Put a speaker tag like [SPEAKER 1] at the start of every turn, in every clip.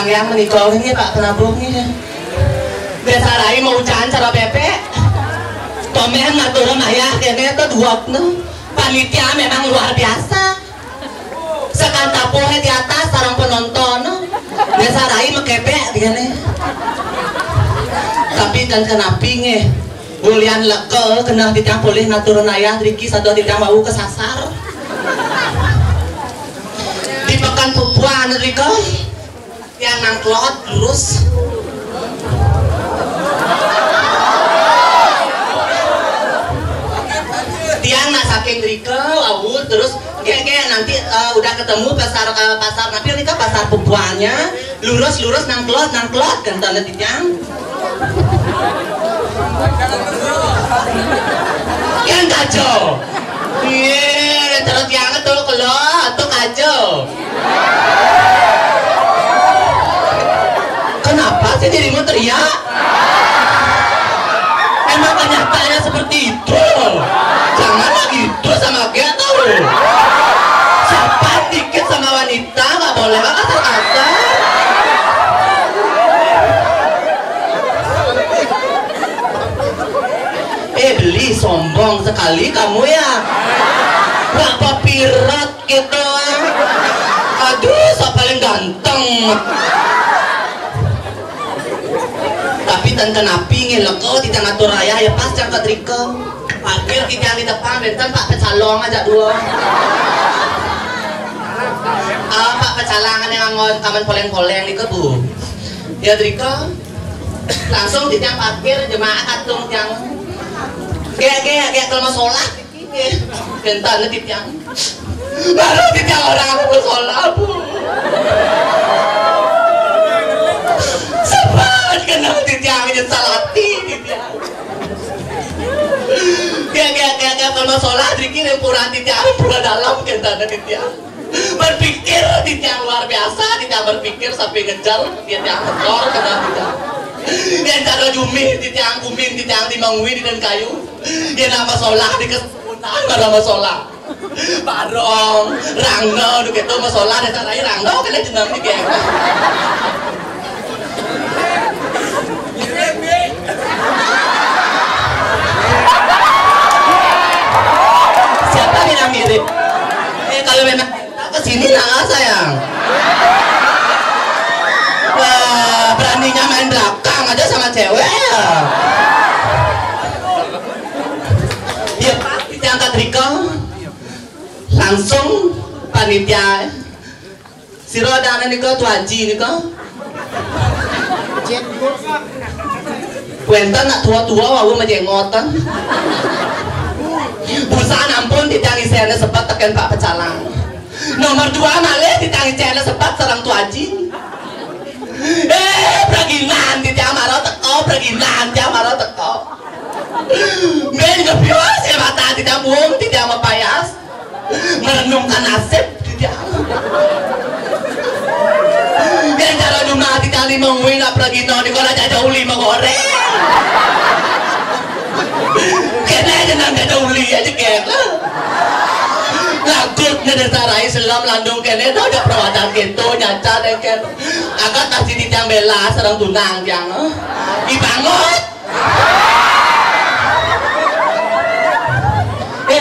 [SPEAKER 1] yang menikah ini Pak Prabowo ini. Desa rai mau ucahan cara bebek. Tomen ngatur maya kene tuh duakna. Panitia memang luar biasa. Sekanta pohe di atas sarang penonton. Desa rai mekebek kene. Tapi kan kenapi nge. Bulian lekel kena ditang boleh ngatur ayah Riki satu ditang mau kesasar. Di pekan pupuan Riko yang nangklot lurus. Tiang nak saking Riko awur terus nanti udah ketemu pasar nanti Riko pasar pupuannya lurus nangklot kan tanda tiang. Yang kacau. Iya, terus yang itu tuh kacau. Kenapa sih dirimu teriak? Emang kenyataannya seperti itu. Janganlah gitu sama dia tuh. Siapa dikit sama wanita nggak boleh kasar-kasar. Beli sombong sekali kamu ya. Berapa pirat gitu. Aduh, so paling ganteng. Tapi dan kenapi ngeleko di tengah turaya ya pas cangkat Riko. Parkir kita di depan bentar Pak Pecalong aja dua. Pak Pecalangan yang ngon kaman poleng-poleng di kebu. Ya Riko langsung di parkir jemaah katung yang kayak kalau mau sholat gentan yang baru yang orang aku mau sholat bu sempat kenal yang nyesal hati kayak kalau mau sholat Riki rempuran yang pura dalam gentan yang berpikir yang luar biasa tidak berpikir sampai ngejar yang ngekor kenal yang cara jumi yang kumin yang dimangui di dan kayu yang nama sholat di keseputan nama sholat barong rangno gitu nama sholat desa rai rangno kena jenam di geng siapa yang mirip kalau memang kesini lah sayang beraninya main belakang aja sama cewek ya. Ya Pak diangkat Riko langsung panitia si roda Niko tuaji Niko Wenten nak tua-tua wawu majengotan busaan ampun ditangi saya sepat tekan Pak Pecalang nomor 2 malih ditangi saya sepat sarang tuaji praginan di tiang marau teko praginan tiang marau teko men ngebiwas ya mata di tiang buung di tiang mapayas merenungkan nasib di tiang yang cara rumah di tiang lima ngui nak pragino di kola jaja uli magoreng kena jenang jaja uli aja kena lagut na desa rai selam landung kene do ada perawatan gitu nyaca deh ken agak kasih di tiang bela serang tunang tiang dibangun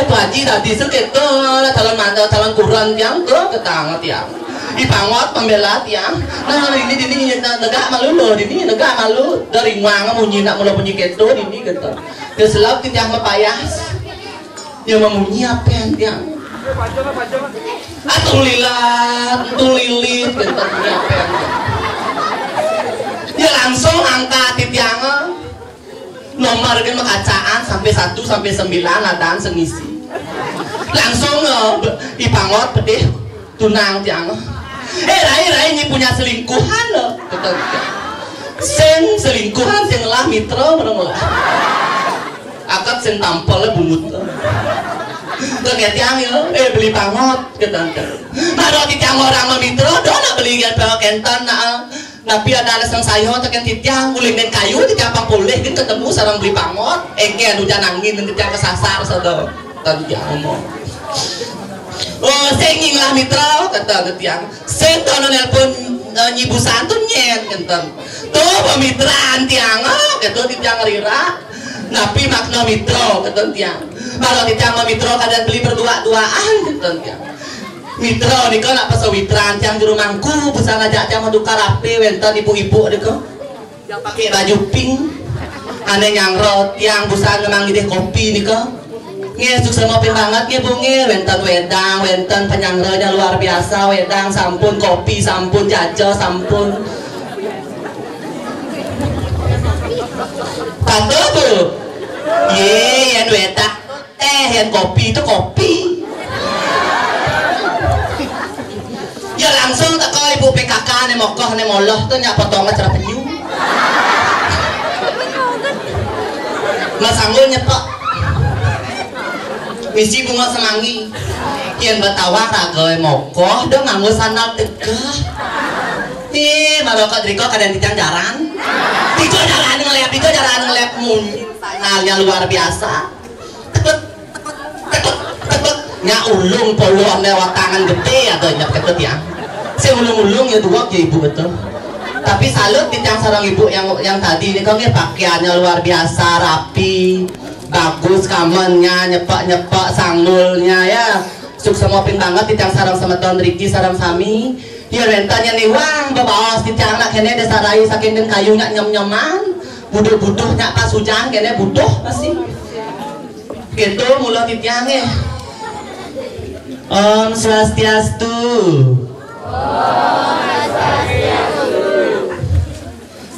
[SPEAKER 1] Pak Haji tadi segitu calon kuran tiang tuh ketang tiang dibangun pembela tiang nah ini negak malu loh ini negak malu dari nguang munyi nak mula bunyi gitu ini gitu keselap di tiang mapayas yang memunyi apa yang tiang atuh lilat, lilit, gitu ya langsung angka titiang nomor kan makacaan sampai 1 sampai 9 adaan sengisi langsung ipangot pedih tunang tiang rai ini punya selingkuhan loh selingkuhan sing lah mitra meneng lah akad sing tampolnya bungut ternyata tiang beli pangot ketangkar baru tiang orang memitro dona beli gak kentan tapi ada alasan sayo tekan tiang uling dan kayu tiang pangpulih kan ketemu sarang beli pangot egen hujan angin dan tiang kesasar saudara tadi tiang ngomong oh senging lah mitra kata tiang seng tono nelpon nyibu santun nyen genten. Tuh pemitraan tiang gitu di tiang rira. Napi makna mitro genten tiang. Kalau di tiang mitro kadang beli berdua-duaan genten tiang. Mitro niko nak pesawitran tiang juru mangku busana jak tiang maduka rapi wenten ibu-ibu niko. Yang pakai baju pink. Ane nyangro tiang busana mang ide kopi niko. Nge sukses ngopi banget nge bunge wenten wedang wenten penyangranya luar biasa wedang sampun kopi sampun jajo sampun tato tuh ye yang wedang yang kopi itu kopi ya langsung tak kau ibu PKK nih mokoh nih moloh tuh nyak potongan cara penyu mas anggun nyepok misi bunga semangi kian betawa raga mokoh dong nganggo sandal tegah nih maroka driko kadang ditang jaran diko jaran ngelep sandalnya luar biasa tekut nya ulung poluan lewat tangan gede atau nyap ketut ya si ulung ya dua ke ibu betul tapi salut ditang sarang ibu yang tadi ini kau pakaiannya luar biasa rapi bagus kamennya nyepak sanggulnya ya sukses ngopin banget ditang sarang sama Tuan Riki sarang sami ya rentanya nih wang babaos ditang nak kene desa rai saking den kayunya nyem-nyeman buduh nyak pas hujan kene buduh pasti gitu mulut ditang Om Swastiastu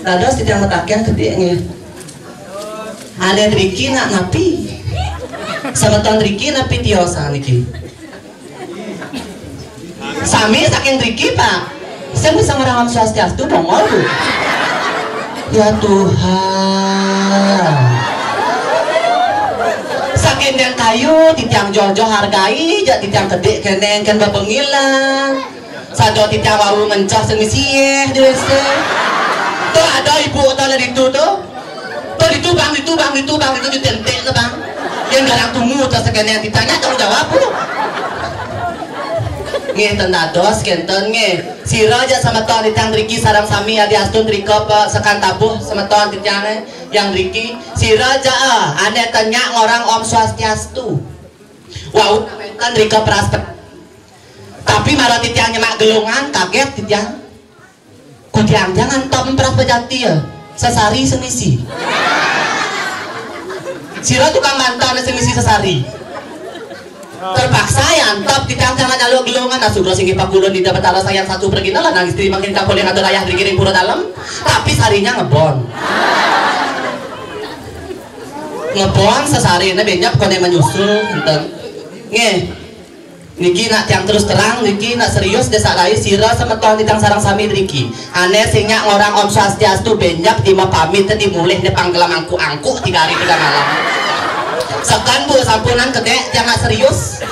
[SPEAKER 1] dados ditang metakian gede nih ada Riki nak napi sama Tuan Riki napi tiosa niki sami saking Riki pak saya bisa merangam Swastiastu bongol ya Tuhan saking dan kayu titiang jojo hargai jak titiang gede keneng kan bapengilang sado titiang wawu mencah semisieh desa tuh ada ibu tala itu tuh ditubang itu ditentek tuh bang yang garang tunggu tas sekalian yang ditanya tanggung jawab bu nge tendados kenten nge sira aja sama Tuan ditang Riki sarang sami adi astun Riko sekan tabuh sama Tuan ditang yang Riki sira aja ane tanya orang Om Swastiastu wow kan Riko praspek tapi marah titiangnya mak gelungan kaget titiang kutiang jangan top praspejati ya sesari semisi sira tukang mantan semisi sesari terpaksa ya antap ditang jangan nyalo gelongan nasubro singgi pakulun di dapat ala sayang satu pergi lah nangis istri makin kapol yang ada ayah dikirim pura dalam tapi sarinya ngebon sesari ini banyak kone menyusul nge niki nak yang terus terang niki nak serius desa rai sira sama Tuan ditang sarang sami Riki aneh singnya orang Om Swastiastu benjak di pamit tadi mulih ne panggelam angku 3 hari 3 malam sekan bu sampunan gede jangan serius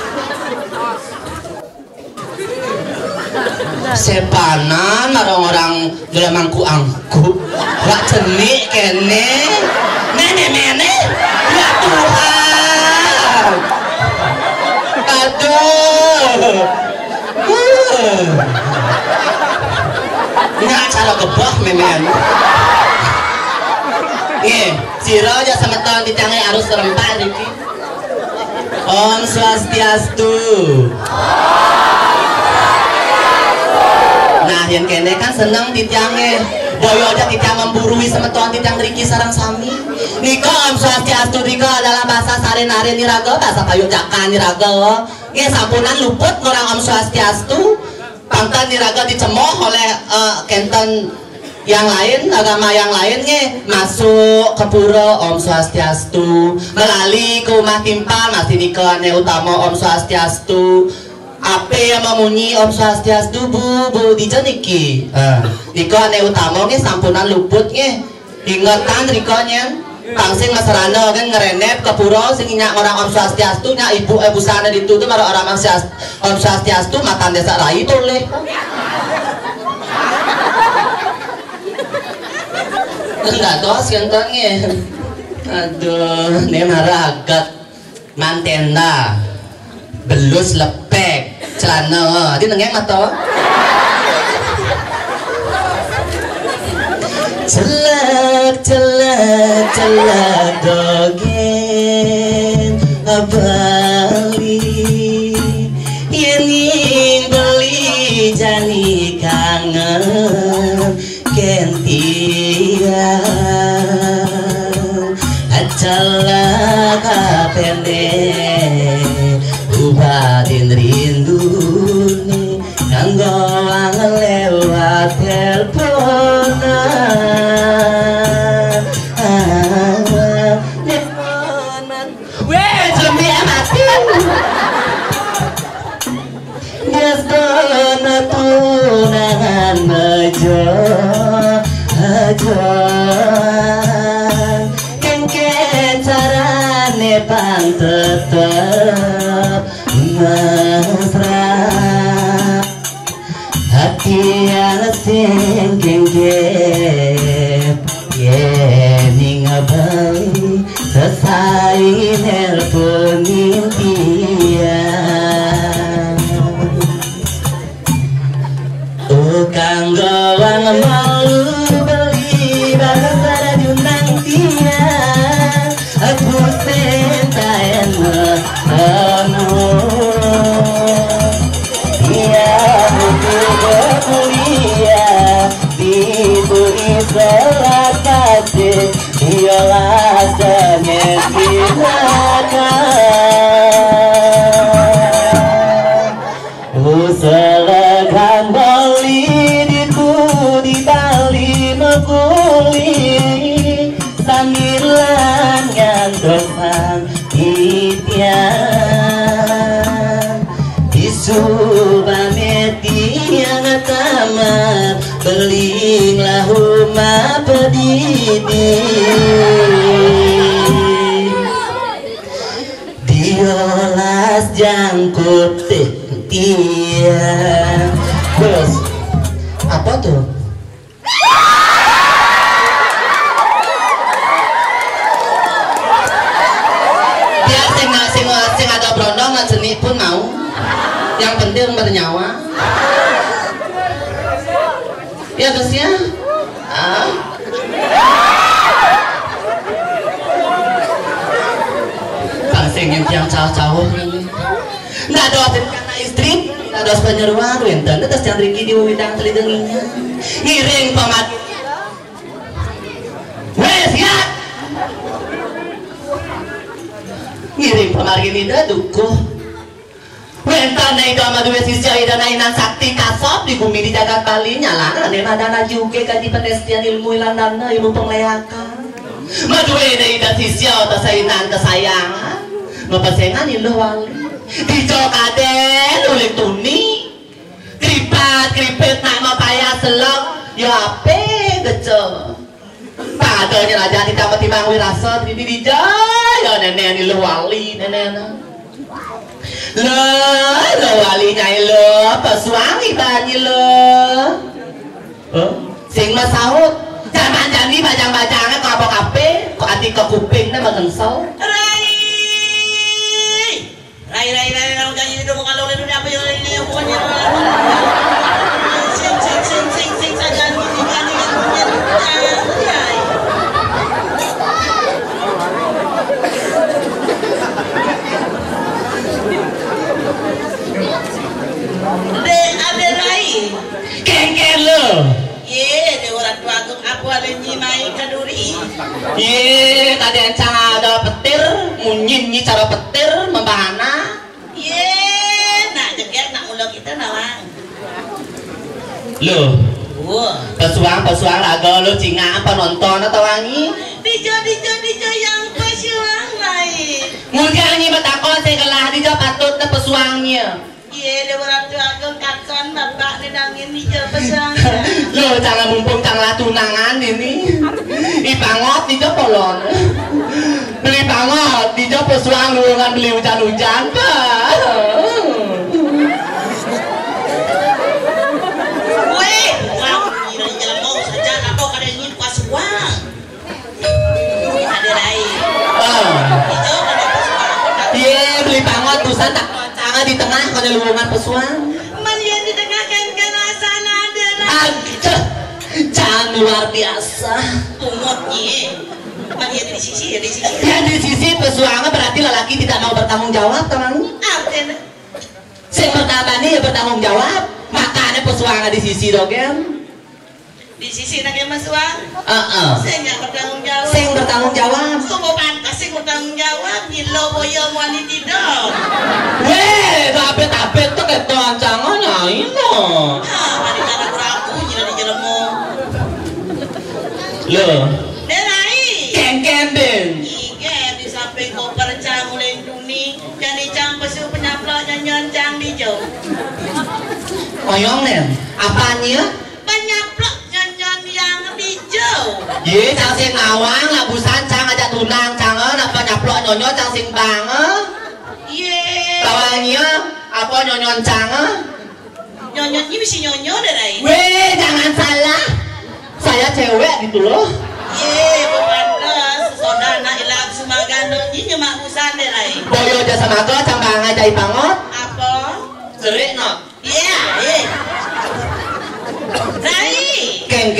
[SPEAKER 1] sepanan orang gelam angku wak cenik kene mene ya Tuhan aduh nggak cara gebah memen siro aja sama Tuan ditangnya harus serempak Riki Om Swastiastu nah yang kene kan seneng ditangnya boyo aja kita memburui sama Tuan ditang Riki sarang sami niko Om Swastiastu niko adalah bahasa sari-nari niraga bahasa kayu jakan niraga sampunan luput orang Om Swastiastu pangkat niraga dicemoh oleh kenten yang lain agama yang lain masuk ke pura Om Swastiastu melalui ke rumah timpal masih nikahnya utama Om Swastiastu apa yang memunyi Om Swastiastu bu dijeniki nikahnya utama sampunan luput ingatan nikahnya pangsing masarana kan ngerenep ke pura sing nyak orang Om Swastiastu nyak ibu busana ditutup marah orang Om Swastiastu matan desa rai toleh enggak dos kentangnya aduh ini maragat mantenda belus lepek celana di nengeng atau celedogen beli yening beli jani kangen kentian acala kapene ubatin rindune kanggo lewat teleponan teleponan weh jembi mati yes dona tunangan mejo aja kengke carane pang tetep mesra hati yang sing kenggep yening abali selesai nelpon impian kanggo wang mau beli barang pada junang tiang aku sentaen kuliah diberi selakate ialah semestilakan uselegan bali ditu di Bali mekuli sambilan ngantosan titian Subameti yang tamat belinglah rumah pedidi diolas jangkut tiang bos apa tuh biar sing ada brondong nggak jenis pun mau yang penting bernyawa ya guys ya pasing yang jauh-jauh nggak doain karena istri nggak doa penyeruan wenten atas yang ringgi di widang telidenginya ngiring pamat wes ya ngiring pamargin ida dukuh Wentan na ito ang maduwe sisya ida na inang sakti kasop di bumi di jagat Bali nyala ade madana juga kadi penestian ilmu ilandan na ilmu penglayakan maduwe na ida sisya ta sa inan kesayangan mapasengan ilu wali di jokaden ulik tuni kripat kripit na mapaya selok ya ape gece padanya raja ditambah timbang wirasa di dijay ya nenek ilu wali nenek lo wali nyai lo pesuangi bani lo sing masahut zaman jani bajang-bajangnya kok apa kape kok anti ke kuping na magensau rai nang janji itu kalau lenu apa yang ini pokoknya sing saja ini kan Ade rai kengken lo ye de orang tua aku ada nyimai kaduri ye tadi encang ada petir munyin nyi cara petir membahana ye nak jeget nak ulo kita nawang lo pesuang laga lo cinga apa nonton atau wangi dijo yang pesuang lain mungkin nyi batakon segelah dijo patut na pesuangnya iya, dia orang tua aku katson bapak nidangin di pesuang lo jangan mumpung jangan tunangan ini ipangot di polon beli pangot di pesuang luangan beli hujan-hujan weh jalan mau saja apa kada ingin pesuang ada lain iya beli pangot tusan tak di tengah kalau luangan pesuang yang di tengah kan sana ada jangan luar biasa umutnya
[SPEAKER 2] Dia di sisi, di sisi.
[SPEAKER 1] Ya di sisi pesuangan berarti lelaki tidak mau bertanggung jawab teman.
[SPEAKER 2] Artinya
[SPEAKER 1] Sing pertama nih ya bertanggung jawab. Makanya pesuangan di sisi dogen.
[SPEAKER 2] di sisi nak yang masuang. Saya nggak bertanggung jawab.
[SPEAKER 1] Sing bertanggung jawab.
[SPEAKER 2] Semua pantas sing bertanggung jawab. Gila boyo muani tidak.
[SPEAKER 1] Weh, tapi tuh kayak ancangan lain loh.
[SPEAKER 2] Mari cara kuraku jadi di jelemu.
[SPEAKER 1] Loh.
[SPEAKER 2] Derai.
[SPEAKER 1] Keng den.
[SPEAKER 2] Iya di samping koper cang lindungi. Jadi cang pesu penyaplok nyanyian cang di jauh.
[SPEAKER 1] Oyong nen. Apanya?
[SPEAKER 2] Penyaplok nyanyian yang hijau.
[SPEAKER 1] Ye, cang sing ngawang, labusan cang aja tunang cangen apa nyaplok nyonyo cang sing bange.
[SPEAKER 2] Ye.
[SPEAKER 1] Tawangnya apa nyonyon cange?
[SPEAKER 2] Nyonyonnya bisa nyonyo Derai.
[SPEAKER 1] Weh, jangan salah. Saya cewek gitu loh.
[SPEAKER 2] Ye, pantas saudara ilang sumagano nyi nyemak busan Derai.
[SPEAKER 1] Boyo jasa mago cang bange jai pangot.
[SPEAKER 2] Apa?
[SPEAKER 1] Cerik no.
[SPEAKER 2] Iya, ye. Rai.
[SPEAKER 1] Keng.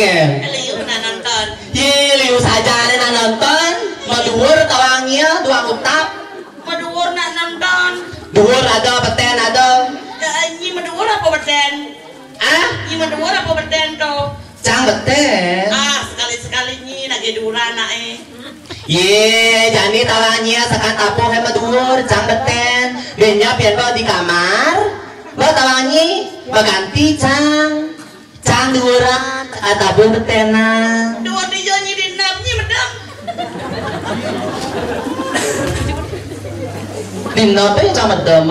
[SPEAKER 2] Liu na nonton.
[SPEAKER 1] Ye, liu saja nih nonton. Maduur tawangnya dua utap.
[SPEAKER 2] Maduur na nonton.
[SPEAKER 1] Duur ada, beten ada.
[SPEAKER 2] Nyi maduur apa beten?
[SPEAKER 1] Ah,
[SPEAKER 2] Nyi maduur apa beten to?
[SPEAKER 1] cang beten.
[SPEAKER 2] Sekali-sekali nyi lagi duran na
[SPEAKER 1] Ye, jani tawangnya sekan tapuh he maduur, cang beten. Benya pian bawa di kamar. Bawa tawangi, baganti cang. Cang duuran, tapuh betenan.
[SPEAKER 2] Dua di nyi di nap nyi medam.
[SPEAKER 1] Dino tuh yang cang medem.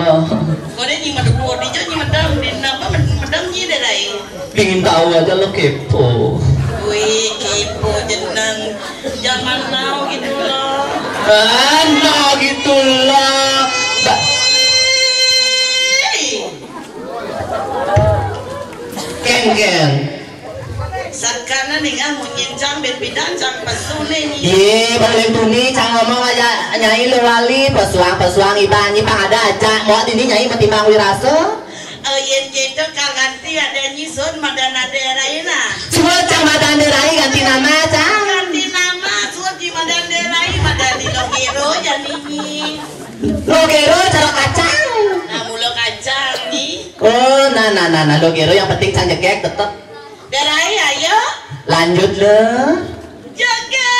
[SPEAKER 2] Kode nyi maduur di nyi medam di nap medam nyi Derai.
[SPEAKER 1] Pingin tahu aja lo kepo.
[SPEAKER 2] Wih, kipo jeneng zaman now gitu loh.
[SPEAKER 1] No gitu loh. Keng.
[SPEAKER 2] Sakana nih ah munyincang berpidan cang pasune nih.
[SPEAKER 1] Ye, balik tuni cang ngomong aja nyai lewali pesuang ibanyi pang ada aja. Mau ini nyai metimbang wirasa.
[SPEAKER 2] Yen gitu kal ganti ada nyison madana daerahina.
[SPEAKER 1] Semua cang madan derai ganti nama cang.
[SPEAKER 2] Ganti nama suci madan daerah madani logero janini.
[SPEAKER 1] Logero cara kacang.
[SPEAKER 2] Nah mulo kacang nih.
[SPEAKER 1] Oh, nah logero yang penting cang jegek tetep.
[SPEAKER 2] Daerah ayo.
[SPEAKER 1] Lanjut le.
[SPEAKER 2] Jaga.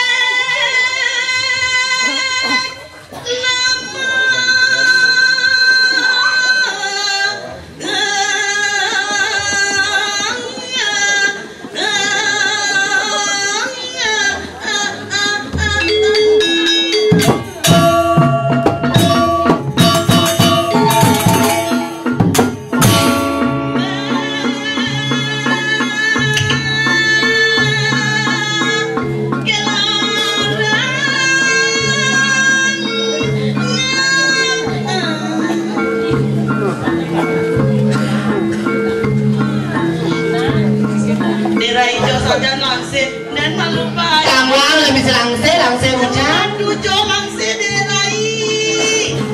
[SPEAKER 2] Langse hujan.
[SPEAKER 1] Tujuh langse derai.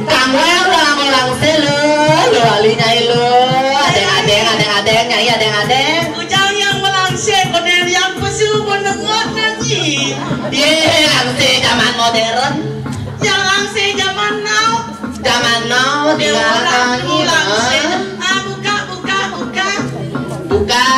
[SPEAKER 1] Kamu langse lo ali nyai lo. Adeng nyai adeng.
[SPEAKER 2] Ujang yang melangse koder yang pesu menengot nanti.
[SPEAKER 1] Ye langse zaman modern.
[SPEAKER 2] Yang langse zaman now.
[SPEAKER 1] Zaman now tinggal lagi. Buka.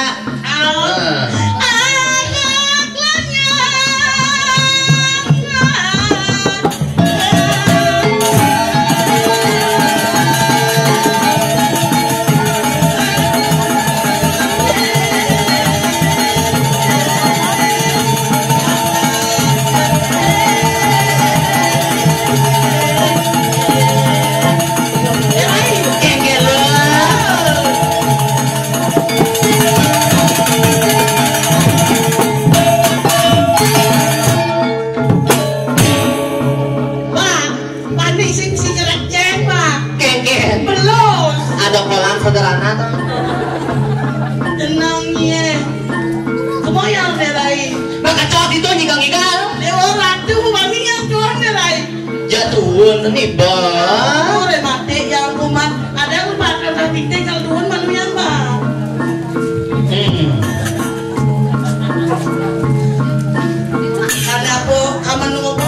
[SPEAKER 1] Sederhana tuh.
[SPEAKER 2] Tenangnya. Semua yang nelai.
[SPEAKER 1] Maka cowok itu ngigal-ngigal.
[SPEAKER 2] Dewa ratu mami yang tuan nelai.
[SPEAKER 1] Jatuhun nih bang.
[SPEAKER 2] Udah mati yang kumat. Ada yang bakal nanti kalau tuan malu yang bang. Karena aku aman nunggu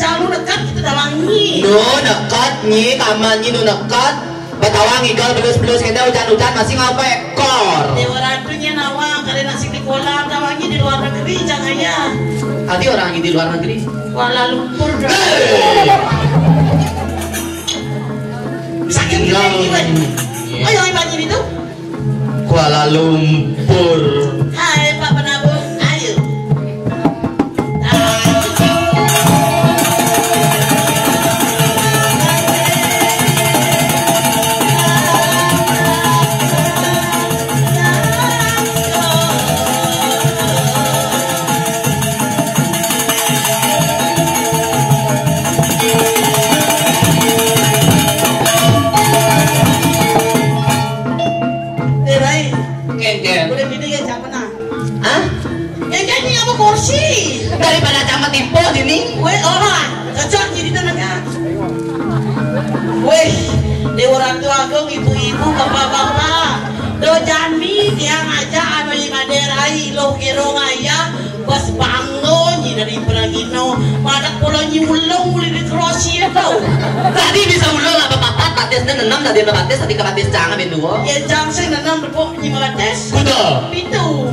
[SPEAKER 2] calon dekat kita dalangi.
[SPEAKER 1] No dekat nyi kaman nyi no dekat. Betawang igal belus-belus kita hujan-hujan masih ngapa ekor.
[SPEAKER 2] Dewa ratunya nawa kalian nasi di kolam tawangi di luar negeri jangan ya.
[SPEAKER 1] Tadi orang di luar negeri.
[SPEAKER 2] Kuala Lumpur. Sakit gila ini. Ayo banyak itu.
[SPEAKER 1] Kuala Lumpur.
[SPEAKER 2] Hai Pak Penabur, ayo. Kursi
[SPEAKER 1] daripada camat tipe ini.
[SPEAKER 2] Weh orang cocok jadi tenaga. Weh Dewa Ratu Agung, ibu-ibu, bapak-bapak, do jami tiang aja anu lima derai lo kiro ngaya bos bangun dari peragino pada pulau nyulung mulai di Kroasia tau.
[SPEAKER 1] Tadi bisa ulung apa papat batis dan enam tadi batis tadi ke batis jangan berdua.
[SPEAKER 2] Ya jam saya nanam berpok lima batis.
[SPEAKER 1] Betul.
[SPEAKER 2] Pintu.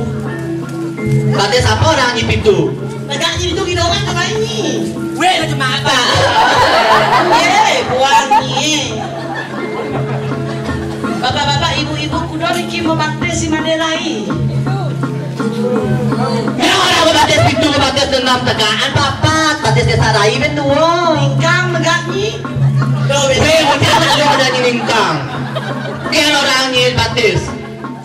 [SPEAKER 1] Batis apa orang nyi pintu?
[SPEAKER 2] Negak jadi itu kita orang kemana ini?
[SPEAKER 1] Weh cuma apa?
[SPEAKER 2] Buang nih. Bapak-bapak, ibu-ibu, kudo Riki mau batis si Maderai.
[SPEAKER 1] Ya orang batis pintu batis enam tegaan papat batis desa rai berdua.
[SPEAKER 2] Lingkang negak nih.
[SPEAKER 1] Weh jangan ada lingkang. Kian orang nyi batis.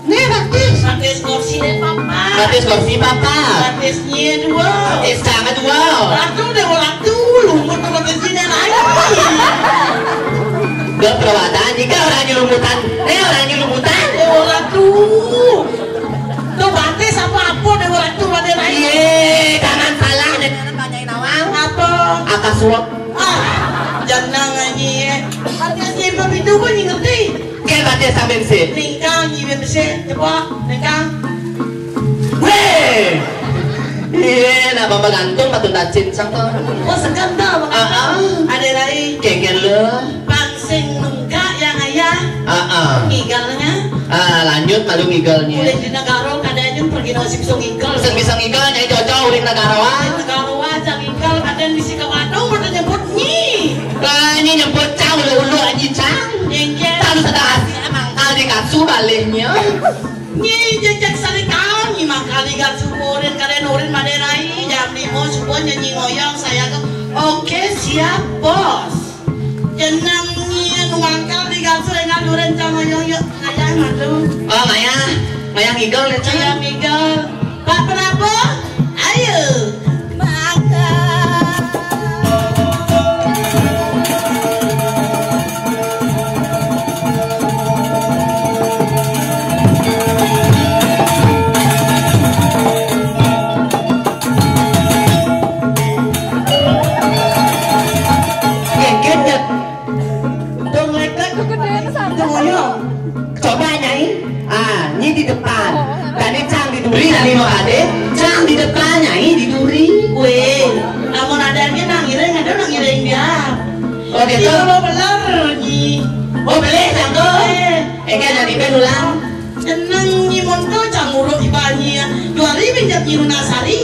[SPEAKER 1] Nih batis.
[SPEAKER 2] Batis kursi deh papa.
[SPEAKER 1] Batis kursi papa.
[SPEAKER 2] Batisnya dua.
[SPEAKER 1] Batis sangat dua.
[SPEAKER 2] Ratu deh ratu, lumut batisnya lagi.
[SPEAKER 1] Gak perawatan jika orang nyelumutan. Orang nyelumutan.
[SPEAKER 2] Dewa ratu. Tuh batis apa deh ratu pada lain.
[SPEAKER 1] Iya, jangan salah dengan tanyain awang.
[SPEAKER 2] Apa?
[SPEAKER 1] Akas suap.
[SPEAKER 2] Jangan nyanyi. Batisnya apa itu gue ngerti.
[SPEAKER 1] Kayak batis sambil sih.
[SPEAKER 2] Lingkang nyibir besi, coba lingkang.
[SPEAKER 1] Weh, iya, nama bergantung batu tacin sang tuh.
[SPEAKER 2] Oh segan dah, ada lagi.
[SPEAKER 1] Kengkel lo.
[SPEAKER 2] Pangsing nungka yang ayah. Ngigalnya.
[SPEAKER 1] Lanjut malu ngigalnya.
[SPEAKER 2] Udah di negara kadanya pergi nasi bisa ngigal.
[SPEAKER 1] Bisa ngigal nyai cocok uling negarawan.
[SPEAKER 2] Negarawan jangan ngigal kadang bisa ke wadong udah nyebut nyi.
[SPEAKER 1] Nyi nyebut cang ulu anji cang.
[SPEAKER 2] Nyengkel.
[SPEAKER 1] Tahu sudah asli emang kali kasu baliknya.
[SPEAKER 2] Nyi jejak sari kau nyi makali kasu urin kalian urin Maderai jam 5 subuh nyanyi ngoyong saya ke. Oke siap bos. Jenang nyi anu mangkal di kasu dengan urin cang ngoyong yuk ngayah madu.
[SPEAKER 1] Oh Maya ngigol ya cang.
[SPEAKER 2] Saya Miguel. Pak Prabowo, ayo.
[SPEAKER 1] Coba nyai, nyi di depan, tadi cang di duri, tadi mau ade, cang di depan nyai di duri.
[SPEAKER 2] Weh, namun adanya nangiring ada nangiring dia.
[SPEAKER 1] Oh gitu.
[SPEAKER 2] Kalau belar nyi.
[SPEAKER 1] Oh beli cang tuh. Kan jadi penulang.
[SPEAKER 2] Jeneng nyi monto cang urut ibanyi. 2 minjat nyi Lunasari.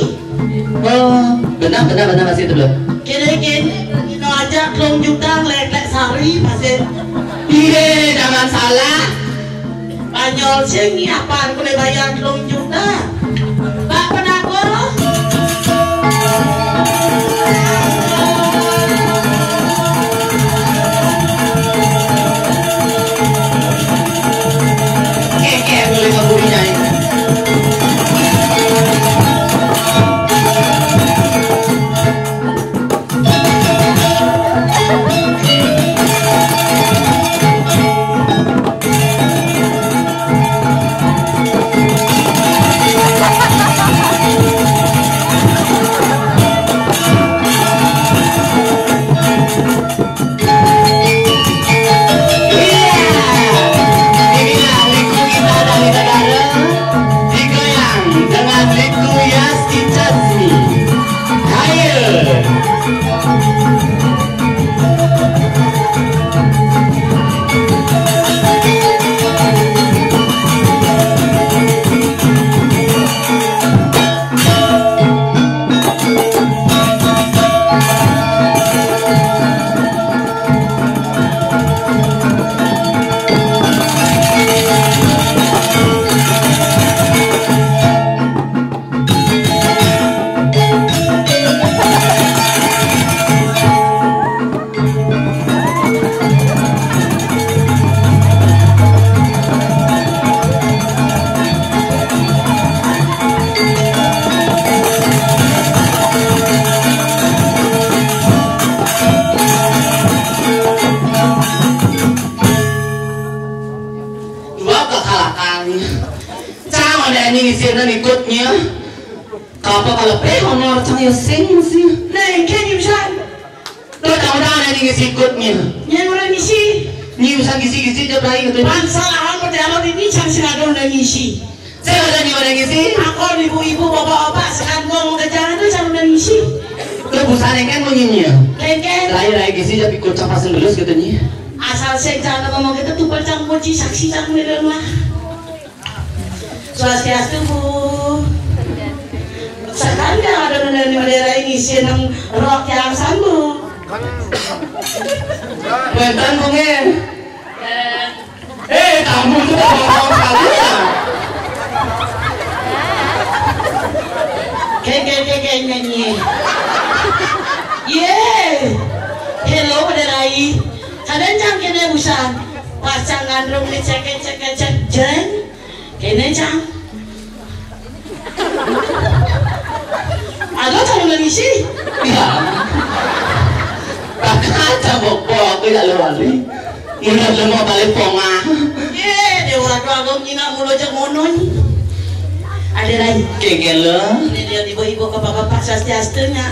[SPEAKER 1] Oh, benar masih itu belum.
[SPEAKER 2] Kira-kira no aja 3 juta lek sari pasti.
[SPEAKER 1] Iya, jangan salah.
[SPEAKER 2] Banyol sing apaan boleh bayar 3 juta. Pak Penabur.
[SPEAKER 1] Boleh ngaburinya ini. isinya ikutnya. Kapal kalau honor cang ya sing sih.
[SPEAKER 2] Neng kan bisa.
[SPEAKER 1] Lo tahu-tahu nanti ngisi ikutnya.
[SPEAKER 2] Yang udah ngisi.
[SPEAKER 1] Ni usah ngisi-ngisi aja berai gitu.
[SPEAKER 2] Masalah pada kalau ini cang sengaja udah ngisi.
[SPEAKER 1] Saya udah nih udah ngisi.
[SPEAKER 2] Aku ibu-ibu bapak-bapak sekarang ngomong ke jalan tuh cang udah ngisi.
[SPEAKER 1] Lo busane kan mau nyinya.
[SPEAKER 2] Lengket.
[SPEAKER 1] Rai ngisi jadi ikut capasan dulu gitu nih.
[SPEAKER 2] Asal saya jangan ngomong kita tuh percang kunci saksi cang di rumah. Swastiastu Bu. Sekarang ada daerah ini sih yang rok yang sambung.
[SPEAKER 1] Bentar mungkin. Kamu tuh ngomong kalian.
[SPEAKER 2] Kayak nyanyi. Yeah. Hello daerah. Kalian jangan kena busan. Pasangan rum dicek jen. Kena jang. Ada cang ngisi.
[SPEAKER 1] Iya. Kaca bokok tidak lewali. Ini mau balik ponga.
[SPEAKER 2] Ye, dewa doang ngina mulo jeung monon. Ada lagi.
[SPEAKER 1] Kengkel lo.
[SPEAKER 2] Ini dia ibu-ibu ke bapak swastiastunya.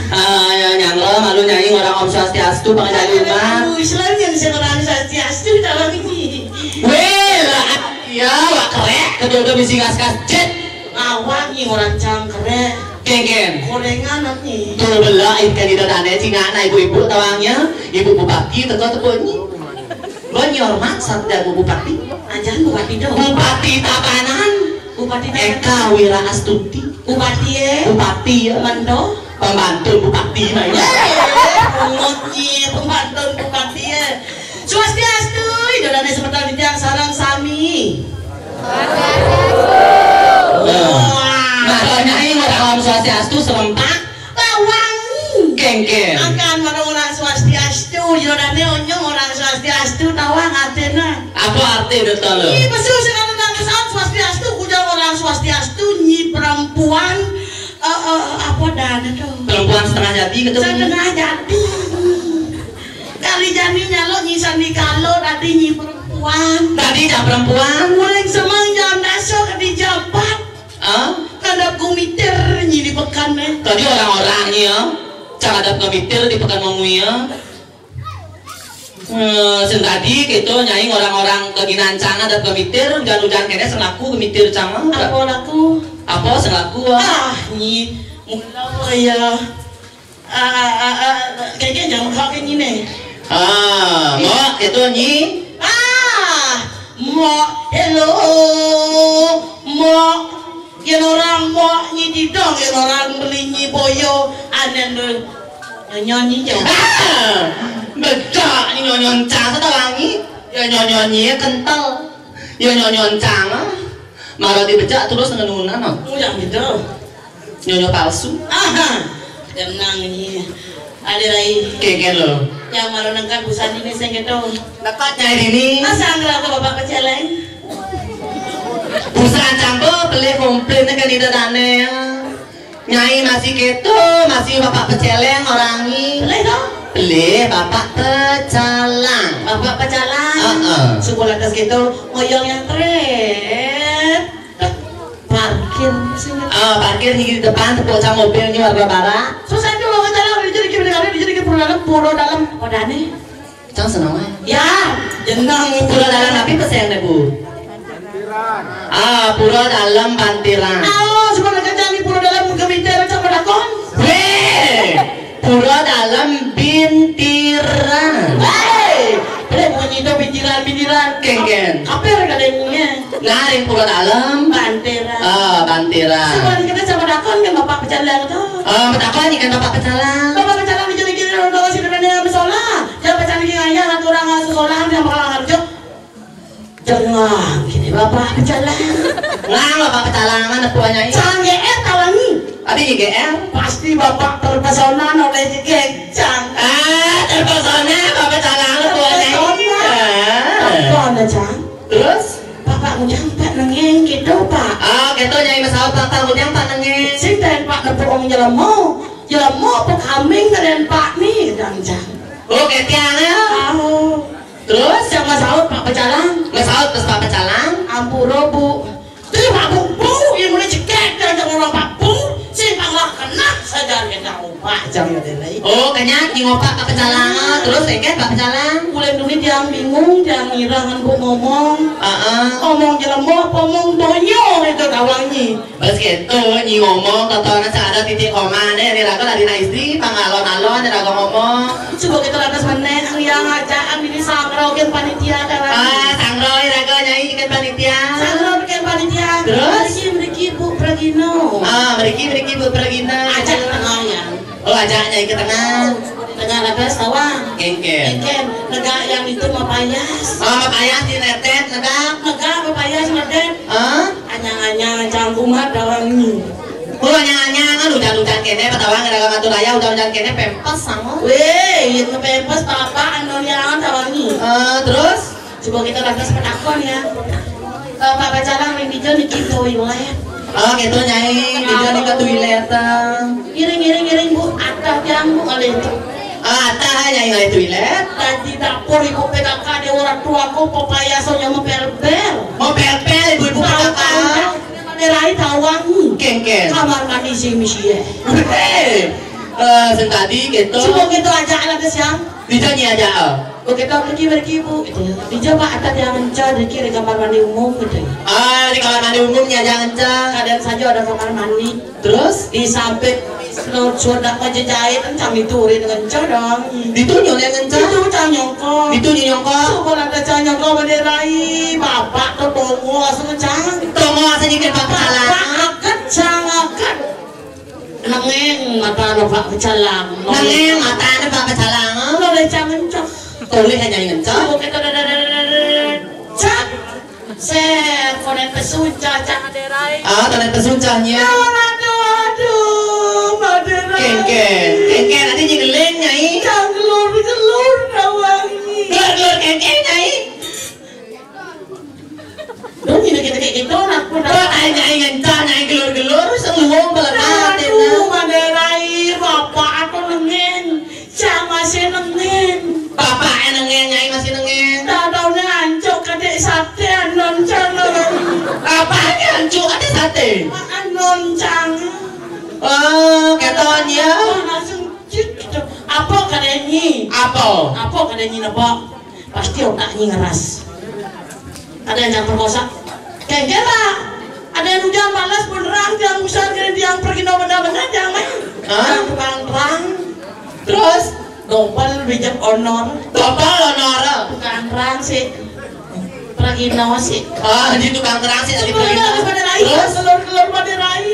[SPEAKER 1] Ya nyang lo malu nyanyi orang Om Swastiastu pakai jaluman.
[SPEAKER 2] Islam yang seorang swastiastu dalam ini.
[SPEAKER 1] Weh, ya wak kerek. Kedua bisi ngas-ngas jet.
[SPEAKER 2] Awak nih orang cangkrek.
[SPEAKER 1] Kengken.
[SPEAKER 2] Gorengan nih.
[SPEAKER 1] Tuh belah ikan di dadane cingana ibu-ibu tawangnya. Ibu bupati teko-tekonya. Bonyormat sabda Bu Bupati.
[SPEAKER 2] Anjan bupati dong.
[SPEAKER 1] Bupati Tabanan.
[SPEAKER 2] Bupati
[SPEAKER 1] Eka Wira Astuti.
[SPEAKER 2] Bupati
[SPEAKER 1] Bupati ya.
[SPEAKER 2] Mando.
[SPEAKER 1] Pembantu Bupati mah ya.
[SPEAKER 2] Pengotnya pembantu bupati ya. Swastiastu, idolanya sebentar di tiang sarang sami.
[SPEAKER 1] Nah, nyai orang Om Swastiastu serempak.
[SPEAKER 2] Bawang.
[SPEAKER 1] Kengken.
[SPEAKER 2] Akan orang swastiastu, idolanya onyong orang swastiastu tawang artinya.
[SPEAKER 1] Apa arti betul lo?
[SPEAKER 2] Ini besul sekarang saat swastiastu, kujang orang swastiastu nyi perempuan apa dana tuh?
[SPEAKER 1] Perempuan setengah jadi ketemu.
[SPEAKER 2] Setengah jadi. Kali jadinya lo nyi sandi kalau tadi nyi perempuan.
[SPEAKER 1] Tadi jam perempuan.
[SPEAKER 2] Mulai semang jam naso ke di jabat. Kadap kumitir nyi di pekan nih.
[SPEAKER 1] Tadi orang-orangnya ya. Cara ada kemitir di pekan mangui ya. Tadi gitu nyai orang-orang keginancang ada kemitir hujan-hujan kene selaku kemitir cama.
[SPEAKER 2] Apa laku?
[SPEAKER 1] Apa selaku?
[SPEAKER 2] Nyi mula ya. Kayaknya jangan kakek ini nih.
[SPEAKER 1] Mau itu nyi.
[SPEAKER 2] Mau hello, mau yang orang mau nyi didong, yang orang beli nyi boyo, ada nyanyi jauh.
[SPEAKER 1] Betul, nyonyon cang atau wangi? Ya nyonyonnya kental. Ya nyonyon cang. Malah dibecak terus ngenunan.
[SPEAKER 2] Yang gitu.
[SPEAKER 1] Nyonyo palsu.
[SPEAKER 2] Tenang nyi. Ada lagi.
[SPEAKER 1] Kengken lo.
[SPEAKER 2] Yang malu nengkan busan ini saya gitu.
[SPEAKER 1] Dapatnya ini.
[SPEAKER 2] Masa nggak ke bapak peceleng?
[SPEAKER 1] Busan campo beli komplainnya kan tidak aneh. Nyai masih gitu, masih bapak peceleng orangi.
[SPEAKER 2] Boleh dong?
[SPEAKER 1] Beli bapak pecalang.
[SPEAKER 2] Bapak pecalang.
[SPEAKER 1] Sekolah
[SPEAKER 2] atas gitu, ngoyong yang keren. Parkir sini.
[SPEAKER 1] Parkir di depan tepocah mobilnya warga barat.
[SPEAKER 2] Susah itu lo pecalang dijadikan pura dalam kodane.
[SPEAKER 1] Jangan senang
[SPEAKER 2] ya. Jenang
[SPEAKER 1] pura dalam tapi peseng deh bu. Pura dalam Bantiran.
[SPEAKER 2] Sebenarnya kerjaan di pura dalam Gemiter sama dakon.
[SPEAKER 1] Pura dalam Bintiran.
[SPEAKER 2] Boleh bukan itu bintiran.
[SPEAKER 1] Kengken.
[SPEAKER 2] Apa yang kadangnya?
[SPEAKER 1] Naring pura dalam
[SPEAKER 2] Bantiran.
[SPEAKER 1] Bantiran.
[SPEAKER 2] Sebenarnya kita sama dakon kan bapak pecalang tuh.
[SPEAKER 1] Dakon kan bapak pecalang.
[SPEAKER 2] Bapak pecalang dijadikan orang si berenang bersolah. Jangan pecalang ayah atau orang sekolah yang bakal ngarjo. Jangan, gini bapak pecalang.
[SPEAKER 1] Bapak pecalangan puanya ini.
[SPEAKER 2] Jangan GR tawangi.
[SPEAKER 1] Adi GR.
[SPEAKER 2] Pasti bapak terpesona oleh gecang.
[SPEAKER 1] Terpesona bapak pecalangan puanya ini.
[SPEAKER 2] Apa anda cang?
[SPEAKER 1] Terus?
[SPEAKER 2] Bapak ujang pak nengeng gitu pak.
[SPEAKER 1] Gitu nyai masalah bapak ujang pak nengeng.
[SPEAKER 2] Sinten pak nepuk jelemo pak kambing kalian pak nih dan cang.
[SPEAKER 1] Ketiangnya.
[SPEAKER 2] Terus yang masalah pak pecalang.
[SPEAKER 1] Masalah terus pak pecalang.
[SPEAKER 2] Ampuro bu. Terus pak bu yang mulai cekek. kita opak jam ya deh.
[SPEAKER 1] Oh, kayaknya di ngopak Pak Pecalang. Terus eket Pak Pecalang.
[SPEAKER 2] Mulai dulu dia bingung, dia ngira kan bu ngomong. Ngomong jelemo, ngomong donyo itu kawangi.
[SPEAKER 1] Pas gitu, nyi ngomong, tontonan ada titik koma nih, ini raga lagi istri, pangalon-alon, ini raga ngomong.
[SPEAKER 2] Coba kita lantas meneh, yang ngajaan ini sangro kan panitia kan.
[SPEAKER 1] Sangro, ini raga nyai kan panitia.
[SPEAKER 2] Sangro kan panitia.
[SPEAKER 1] Terus?
[SPEAKER 2] Meriki Bu Pragino.
[SPEAKER 1] Meriki Bu Pragino.
[SPEAKER 2] Ajak tengah ya.
[SPEAKER 1] Oh, ajak nyai ke tengah.
[SPEAKER 2] Tengah labas tawang.
[SPEAKER 1] Kengken.
[SPEAKER 2] Negak yang itu mapayas.
[SPEAKER 1] Mapayas di netet, negak.
[SPEAKER 2] Negak mapayas netet. Anyang-anyang cangkumat dawangi.
[SPEAKER 1] Oh, anyang-anyang, hujan-hujan kene, petawang ada kamatu raya, hujan-hujan kene pempes sama.
[SPEAKER 2] Weh, itu pempes papa anu yang dawangi.
[SPEAKER 1] Terus?
[SPEAKER 2] Coba kita lantas penakon ya. Pak Bacalang ring dijo niki toilet.
[SPEAKER 1] Oh, gitu nyai, dijo niki toilet.
[SPEAKER 2] Giring Bu, ada yang Bu oleh itu.
[SPEAKER 1] Ata nyai oleh toilet.
[SPEAKER 2] Dan di dapur ibu PKK di orang tuaku papaya soalnya mau pel-pel.
[SPEAKER 1] Mau pel-pel ibu PKK.
[SPEAKER 2] Daerah tawangi.
[SPEAKER 1] Kengken.
[SPEAKER 2] Kamar mandi si misie.
[SPEAKER 1] Tadi gitu.
[SPEAKER 2] Coba gitu aja anak siang.
[SPEAKER 1] Dijo nyi aja.
[SPEAKER 2] Begitu pergi Bu gitu. Dicoba ada yang mencari di kiri kamar mandi umum gitu.
[SPEAKER 1] Di kamar mandi umumnya jangan cah.
[SPEAKER 2] Kadang saja ada kamar mandi.
[SPEAKER 1] Terus
[SPEAKER 2] Di samping sudah aja jahit encang diturin ngencang dong.
[SPEAKER 1] ditunjuk yang ngencang.
[SPEAKER 2] Itu cang nyongko.
[SPEAKER 1] Ditunjuk nyongko.
[SPEAKER 2] Coba ada cang nyongko menderai bapak tuh tongo asal cang.
[SPEAKER 1] Tongo asal nyikin Pak Pecalang.
[SPEAKER 2] Bapak akan cang akan. Nangeng mata Pak Pecalang.
[SPEAKER 1] Nangeng mata Pak Pecalang.
[SPEAKER 2] Noleh cang ngencang.
[SPEAKER 1] Toleh hanya ngencang.
[SPEAKER 2] Coba kita cang. Saya konek pesuncah cang aderai.
[SPEAKER 1] Konek pesuncahnya.
[SPEAKER 2] Aduh, Madera.
[SPEAKER 1] Kengken, nanti nyigeleng nyai.
[SPEAKER 2] Cang gelur nawangi.
[SPEAKER 1] Gelur kengken nyai.
[SPEAKER 2] Dong ini kita kayak gitu nak pun.
[SPEAKER 1] Nyai ngencang, nyai gelur seluang belekat.
[SPEAKER 2] Aduh, Maderai, bapak aku nengen. Cang masih nengen.
[SPEAKER 1] Bapak nengen, nyai masih nengen.
[SPEAKER 2] Dadaunya ancok kadek sate anon cang.
[SPEAKER 1] Apanya ancuk ada sate?
[SPEAKER 2] Anon cang.
[SPEAKER 1] Ketonnya.
[SPEAKER 2] Langsung gitu. Apa kadeknya? Apa kadeknya nebak? Pasti otaknya ngeras. Ada yang perkosa. Kayak lah. Ada yang hujan malas beneran yang besar yang pergi bener-bener jangan. Yang tukang terang.
[SPEAKER 1] Terus
[SPEAKER 2] Dompel bijak honor. Tukang terang sih. Pergi sih.
[SPEAKER 1] Di tukang terang sih tadi
[SPEAKER 2] pergi. Terus gelur Maderai.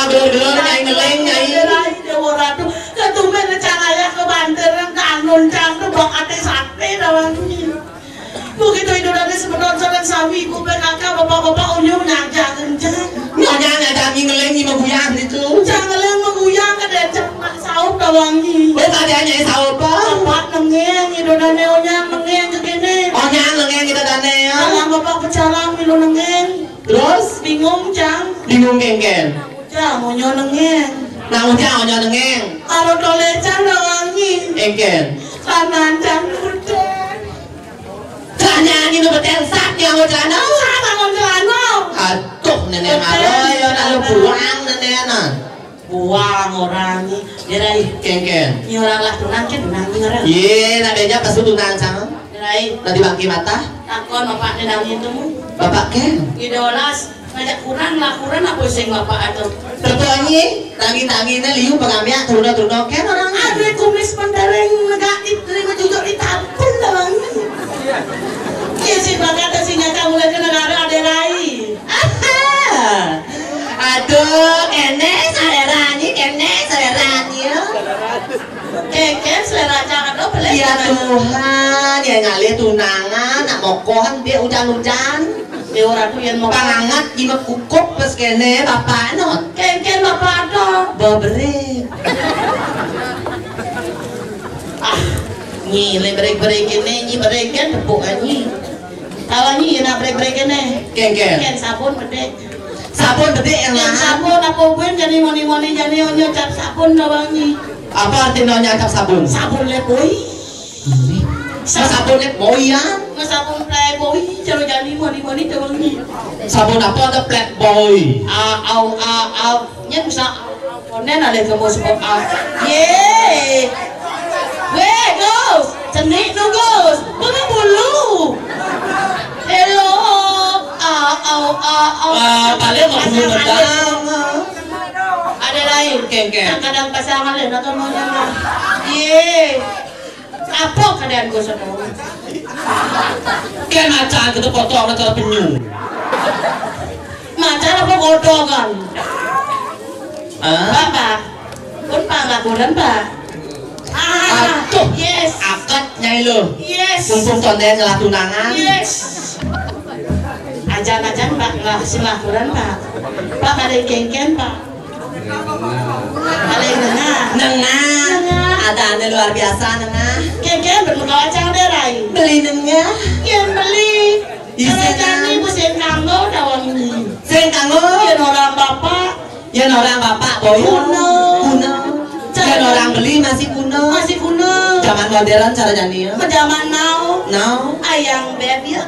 [SPEAKER 1] Gelur nyai ngeleng nyai.
[SPEAKER 2] Maderai Dewa Ratu. Ketumben caranya ke Banten kanun cang bak ate sate dawangi. Begitu itu dari sebenarnya dan sawi ibu PKK bapak-bapak unyum nyajak kencang.
[SPEAKER 1] Nyajak ngeleng nyi meguyang itu.
[SPEAKER 2] Jangan ngeleng meguyang ke decak saub dawangi.
[SPEAKER 1] Tadi nyai saub apa?
[SPEAKER 2] Bapak nengeng itu daneonya nengeng kekene.
[SPEAKER 1] Nengeng itu daneo.
[SPEAKER 2] Jangan bapak Pecalang milu nengeng.
[SPEAKER 1] Terus
[SPEAKER 2] bingung cang.
[SPEAKER 1] Bingung kengken.
[SPEAKER 2] Cang monyo nengeng.
[SPEAKER 1] Ujang onyo nengeng.
[SPEAKER 2] Karo dole cang dawangi.
[SPEAKER 1] Kengken.
[SPEAKER 2] Kanan cang udah.
[SPEAKER 1] Tanya ini betul saknya mau celana.
[SPEAKER 2] Sama mau celana.
[SPEAKER 1] Aduh nenek aloyo lalu buang nenek.
[SPEAKER 2] Buang orang ni. Derai
[SPEAKER 1] Kengken.
[SPEAKER 2] ni orang lah tunang ke tunang ni orang.
[SPEAKER 1] Ye, nadanya pas tunang sama.
[SPEAKER 2] Derai
[SPEAKER 1] Tadi bangki mata.
[SPEAKER 2] takon bapak nenang itu mu.
[SPEAKER 1] Bapak Ken.
[SPEAKER 2] Idolas ngajak kurang lah kurang apa sing bapak atau.
[SPEAKER 1] Tertonyi, tangi-tanginya liu pengambil turun-turun Ken orang.
[SPEAKER 2] Ada kumis pendereng negatif terima jujur ditampun dalam. Iya sih bang ada sinya kamu lagi negara ada rai.
[SPEAKER 1] Aduh, kene salerani ya.
[SPEAKER 2] Keken selera jangan lo boleh.
[SPEAKER 1] Ya Tuhan, ya ngalih tunangan, nak mokohan dia hujan-hujan.
[SPEAKER 2] Dia orang tu yang mau
[SPEAKER 1] Pangangat ima kukup pas kene bapak not.
[SPEAKER 2] keken bapak ada.
[SPEAKER 1] Beberik.
[SPEAKER 2] Nyi le break ini nyi break kan tepuk nyi. Tahu nyi nak break ini.
[SPEAKER 1] Kengken.
[SPEAKER 2] Sabun bedek.
[SPEAKER 1] Sabun gede yang
[SPEAKER 2] Yang
[SPEAKER 1] lah.
[SPEAKER 2] sabun apa pun jadi moni jadi onyo cap sabun doang nyi.
[SPEAKER 1] Apa artinya nyacap sabun?
[SPEAKER 2] Sabun lepoi.
[SPEAKER 1] Sabun lep boy ya.
[SPEAKER 2] Sabun playboy kalau jadi moni doang nyi.
[SPEAKER 1] Sabun apa ada black boy?
[SPEAKER 2] Au nya bisa Konen ada kamu sebab ye, weh Gus, cenik nu Gus, bukan bulu. Hello,
[SPEAKER 1] kalian mau bulu nedang.
[SPEAKER 2] Ada lain, kadang pasangan lain atau mau nyala. Ye, apa keadaan Gus itu?
[SPEAKER 1] Kayak macan kita potong atau penyu.
[SPEAKER 2] Macan apa kodokan? Bapak, pun Pak nggak kurang Pak.
[SPEAKER 1] Atuh,
[SPEAKER 2] Yes,
[SPEAKER 1] akad nyai lo.
[SPEAKER 2] yes,
[SPEAKER 1] Kumpul konten ngelah tunangan.
[SPEAKER 2] yes. Ajan Pak nggak silah kurang Pak. Pak ada yang kengken Pak. Ada yang nengah.
[SPEAKER 1] Ada anda luar biasa nengah.
[SPEAKER 2] Kengken bermuka acang derai.
[SPEAKER 1] Beli nengah.
[SPEAKER 2] Yang beli. Kalau
[SPEAKER 1] Isinya.
[SPEAKER 2] jadi musim kanggo dawang ini.
[SPEAKER 1] Sing kanggo.
[SPEAKER 2] Yang orang bapak.
[SPEAKER 1] Yang orang bapak boyo. Kuno. Yang orang beli masih kuno.
[SPEAKER 2] Masih kuno.
[SPEAKER 1] Zaman modern cara jani ya.
[SPEAKER 2] Zaman now.
[SPEAKER 1] Now.
[SPEAKER 2] Ayang beb ya.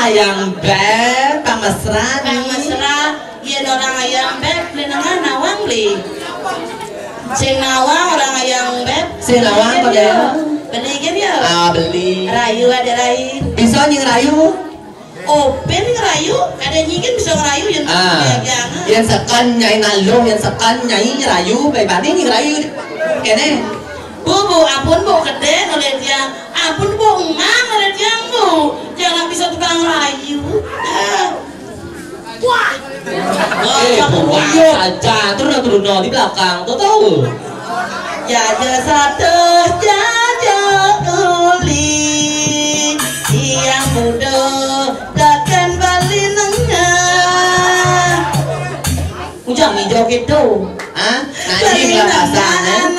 [SPEAKER 1] Ayang beb, Pak Mesra.
[SPEAKER 2] Bang mesra. Yang orang ayang beb. Lenangan nawang li. Sing nawang orang ayang beb.
[SPEAKER 1] Sing nawang kok ya.
[SPEAKER 2] Beli kan ya.
[SPEAKER 1] Beli.
[SPEAKER 2] Rayu ada lain.
[SPEAKER 1] Bisa nying rayu.
[SPEAKER 2] Open ngerayu. Ada nyingin bisa ngerayu yang jangan.
[SPEAKER 1] Yang sekan nyai nalo, yang sekan nyai rayu, baik-baik nying rayu. Kene.
[SPEAKER 2] Bu, ampun bu, gede oleh dia. Ampun bu, emang oleh dia bu. Jangan bisa tukang rayu. Wah.
[SPEAKER 1] Buang saja, turun di belakang, tuh tahu.
[SPEAKER 2] Jaja satu, jaja uli, yang muda takkan balik nengah. Ujang hijau gitu.
[SPEAKER 1] Nanti bilang pasangan.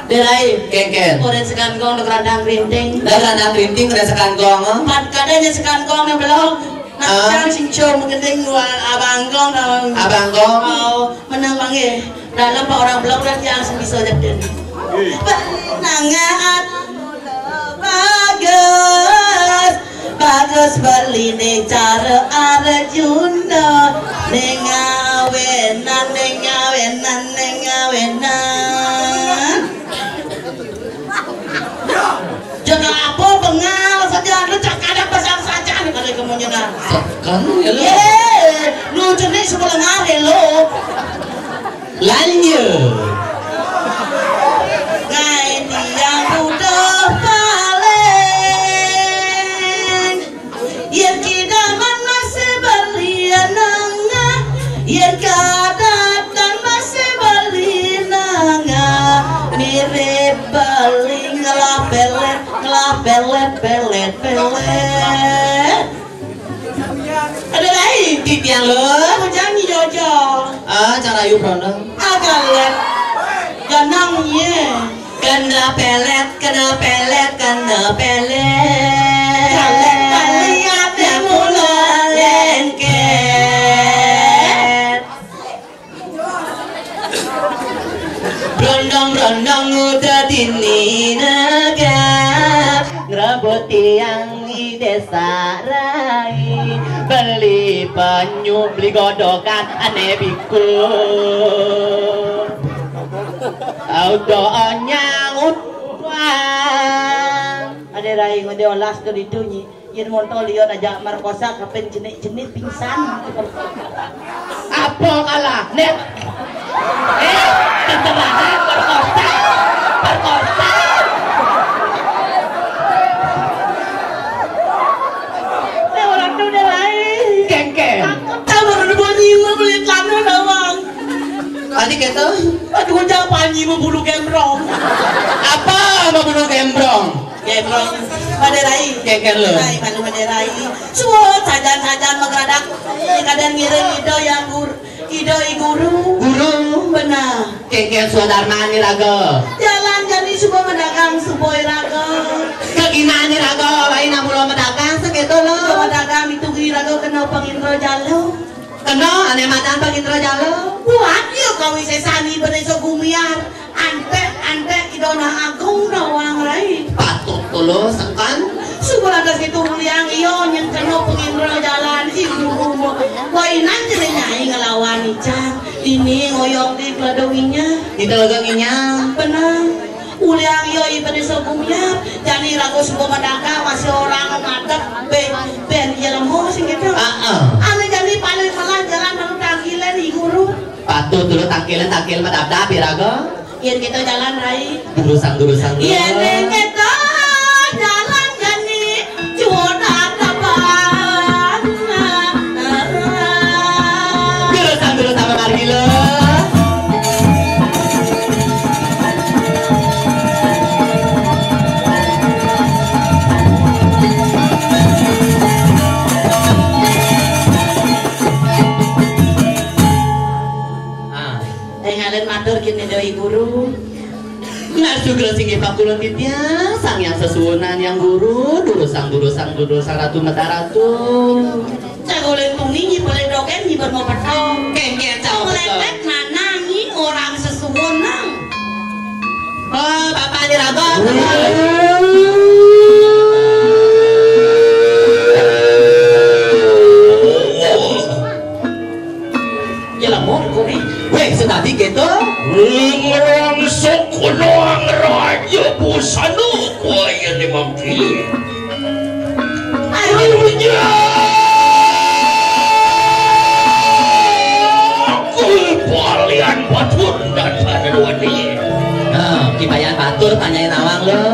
[SPEAKER 2] Delai,
[SPEAKER 1] Kengken.
[SPEAKER 2] Koren sekan gong dek radang rinting.
[SPEAKER 1] Darah rinting kena sekan gong.
[SPEAKER 2] Empat kadanya sekan gong yang belok. Nak sing show mengending abang gong
[SPEAKER 1] Abang gong.
[SPEAKER 2] menang panggil. Dalam pak orang belok dan yang bisa jadi. Nangat bagus beli nih cara Arjuna nengawenan. Jangan apa bengal saja lu cak ada pasang saja nih kalau kamu nyenang.
[SPEAKER 1] Sekan ya lo.
[SPEAKER 2] Lu jenis sebelah ngare lo.
[SPEAKER 1] Lanjut.
[SPEAKER 2] Ngai tiang udah paling. Yang kita mana sebaliananga, yang kadatan masih balinanga. Mirip baling ngelah pelet. Ada lain?
[SPEAKER 1] Titian lo.
[SPEAKER 2] Kamu jangan jojo.
[SPEAKER 1] Cara yuk berenang.
[SPEAKER 2] Agak let. Ganang ye.
[SPEAKER 1] Kena pelet.
[SPEAKER 2] Kalet kalian yang mulai lengket.
[SPEAKER 1] Rondong udah dini negap. Ngerebut tiang di desa rai. Beli penyu, beli godokan aneh bikul. Doanya utwang.
[SPEAKER 2] Ada rai ngode olas ke ditunyi. Yen montol lion aja markosa kapen jenik pingsan.
[SPEAKER 1] Apa kalah net? Keterahan perkosa.
[SPEAKER 2] Orang tuh udah lain.
[SPEAKER 1] Kengken.
[SPEAKER 2] Tahu baru bunyi mau beli tanah doang.
[SPEAKER 1] Adik itu
[SPEAKER 2] Aduh jangan panji mau bulu gembrong.
[SPEAKER 1] apa mau bunuh gembrong?
[SPEAKER 2] Gembrong. Maderai.
[SPEAKER 1] Kengken lo.
[SPEAKER 2] Malu Maderai. Semua sajan mengradak. Kadang ngirim ido guru. Benar.
[SPEAKER 1] Kengken Sudarman ni raga.
[SPEAKER 2] Jalan jadi semua mendagang supaya raga.
[SPEAKER 1] Kegina ni raga lain namulo medagang segitu lo.
[SPEAKER 2] Mendagang itu raga kena pangindro jalo.
[SPEAKER 1] Kena aneh madan pagindra jalo.
[SPEAKER 2] Buat yuk kau bisa sani bereso gumiar. Ante idona agung rawang rai.
[SPEAKER 1] Patut tulo sekan.
[SPEAKER 2] Sebulan das itu yang kena pangindro jalan ibu rumah. Wainan jadi nyai ngelawan ini ngoyong di keladowinya
[SPEAKER 1] di teleganginya
[SPEAKER 2] benar uliang yoi pada sebumnya jadi ragu sebuah medaka masih orang ngadep ben jalan mau sih gitu aneh jadi paling malah jalan lalu tangkilan di guru
[SPEAKER 1] patuh dulu tangkilan madap birago
[SPEAKER 2] iya kita jalan rai
[SPEAKER 1] durusang
[SPEAKER 2] iya neng kita jalan jadi cuaca kapan
[SPEAKER 1] durusang margi lo
[SPEAKER 2] matur gini doi guru
[SPEAKER 1] Nasugra singgi pakulun titya sang yang sesuunan yang guru durusang ratu ratu
[SPEAKER 2] cagoleng tungi boleh dogen nyi bermo petong
[SPEAKER 1] kengke cau
[SPEAKER 2] lepet nanangi orang sesuunan
[SPEAKER 1] oh bapak ini rago
[SPEAKER 2] jelamur kuri
[SPEAKER 1] weh sedati gitu
[SPEAKER 3] ngerang sokonoang raja busanu kuaya ni mangki alunya kulpalian batur dan panadwani
[SPEAKER 1] kibayan batur tanyain awang lo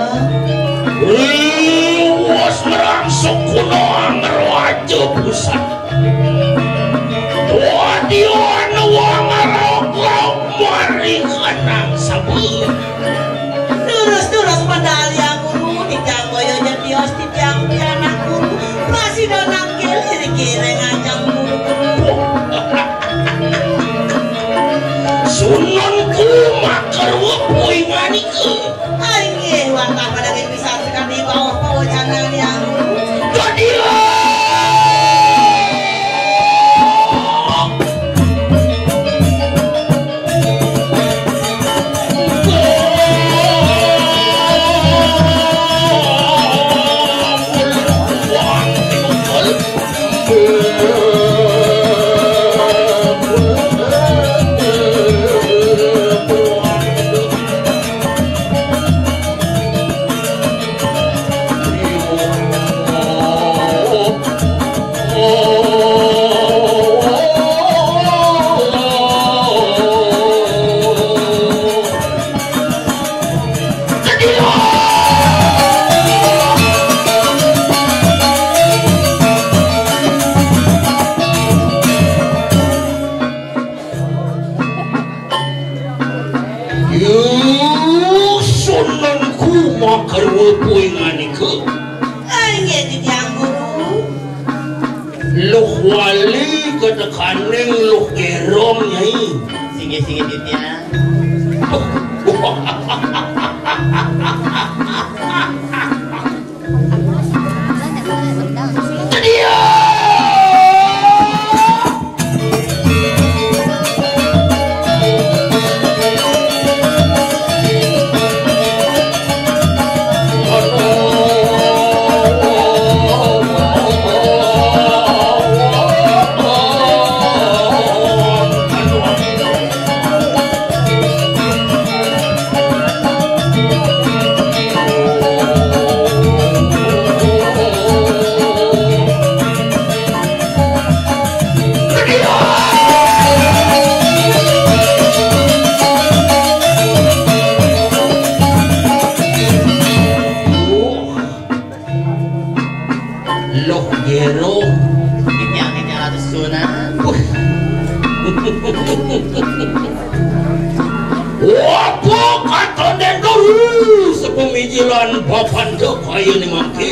[SPEAKER 3] was ngerang sokonoang raja busanu wadion wang arok mari kanang sabi
[SPEAKER 2] durus padahal yang guru tidak boyo jadi hosti yang anak guru masih donang kiri ngajang guru
[SPEAKER 3] sunanku makar wapoy manike
[SPEAKER 2] aing wantah pada bisa sekali bawah bawah jangan yang guru
[SPEAKER 3] jadi wali kedekaning lu gerong nyai
[SPEAKER 1] singi ditnya
[SPEAKER 3] jadi Wapo kata dendol sepemijilan papan kaya ni mangki.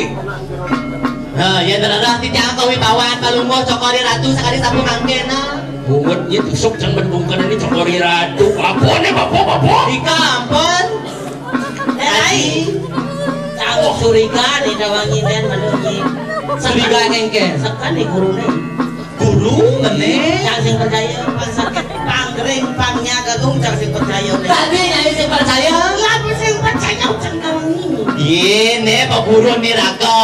[SPEAKER 1] Ya darah titiang kau wibawan palunggo cokori ratu sekali sapu mangkena.
[SPEAKER 3] Bungetnya tusuk can berbungkan ini cokori ratu. Apa nih bapo?
[SPEAKER 1] Di kampung.
[SPEAKER 2] Ai. Tahu curiga di dawangi dan menungi.
[SPEAKER 1] Curiga kengke.
[SPEAKER 2] Sekali guru nih.
[SPEAKER 1] Guru meneh.
[SPEAKER 2] Jangan percaya pasakit panggering pangnya gagung jangan percaya.
[SPEAKER 1] Tadi nyai sing percaya.
[SPEAKER 2] Lalu sing percaya cenderung ini.
[SPEAKER 1] Ini Pak Guru nih raga.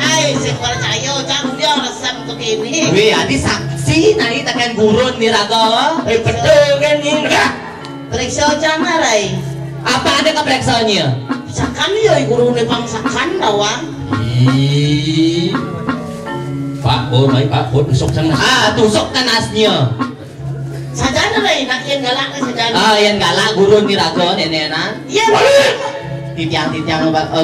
[SPEAKER 2] Ai sing percaya jangan dia resep begini.
[SPEAKER 1] Wih, adi saksi Si nai takan gurun ni raga.
[SPEAKER 3] Betul kan ini.
[SPEAKER 2] Periksa jangan rai.
[SPEAKER 1] Apa ada keperiksaannya?
[SPEAKER 2] Sakan ya guru ne pangsakan dawang.
[SPEAKER 3] Pak Bo, mai Pak Bo tusuk sana.
[SPEAKER 1] Tusuk tanasnya.
[SPEAKER 2] Sajana rai nak yang galak sajana.
[SPEAKER 1] Yang galak guru ni raga nenenan.
[SPEAKER 2] Iya.
[SPEAKER 1] Titiang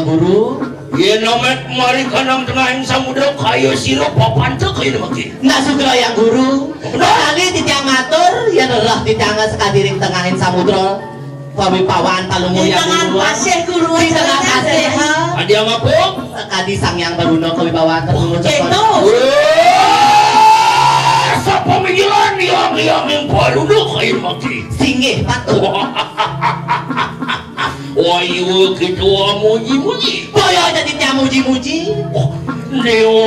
[SPEAKER 1] guru.
[SPEAKER 3] Iya namet mari kanang tengah samudra kayu siro papan tu kayu maki.
[SPEAKER 1] Nak sugra yang guru. Kali titiang matur, ya nerah titiang sekadiring tengahin samudra. Pawipawan palungu yang guru.
[SPEAKER 2] Guru.
[SPEAKER 1] Di tengah pasir.
[SPEAKER 3] Adi yang apa?
[SPEAKER 1] Kadi sang yang baruno kawipawan terungu
[SPEAKER 2] Itu.
[SPEAKER 3] Sa pamikiran yang palungu kayu maki.
[SPEAKER 1] Singgih patuh.
[SPEAKER 3] Wah iya ketua muji-muji.
[SPEAKER 1] Boyo jadi tiang muji-muji.
[SPEAKER 3] Neo.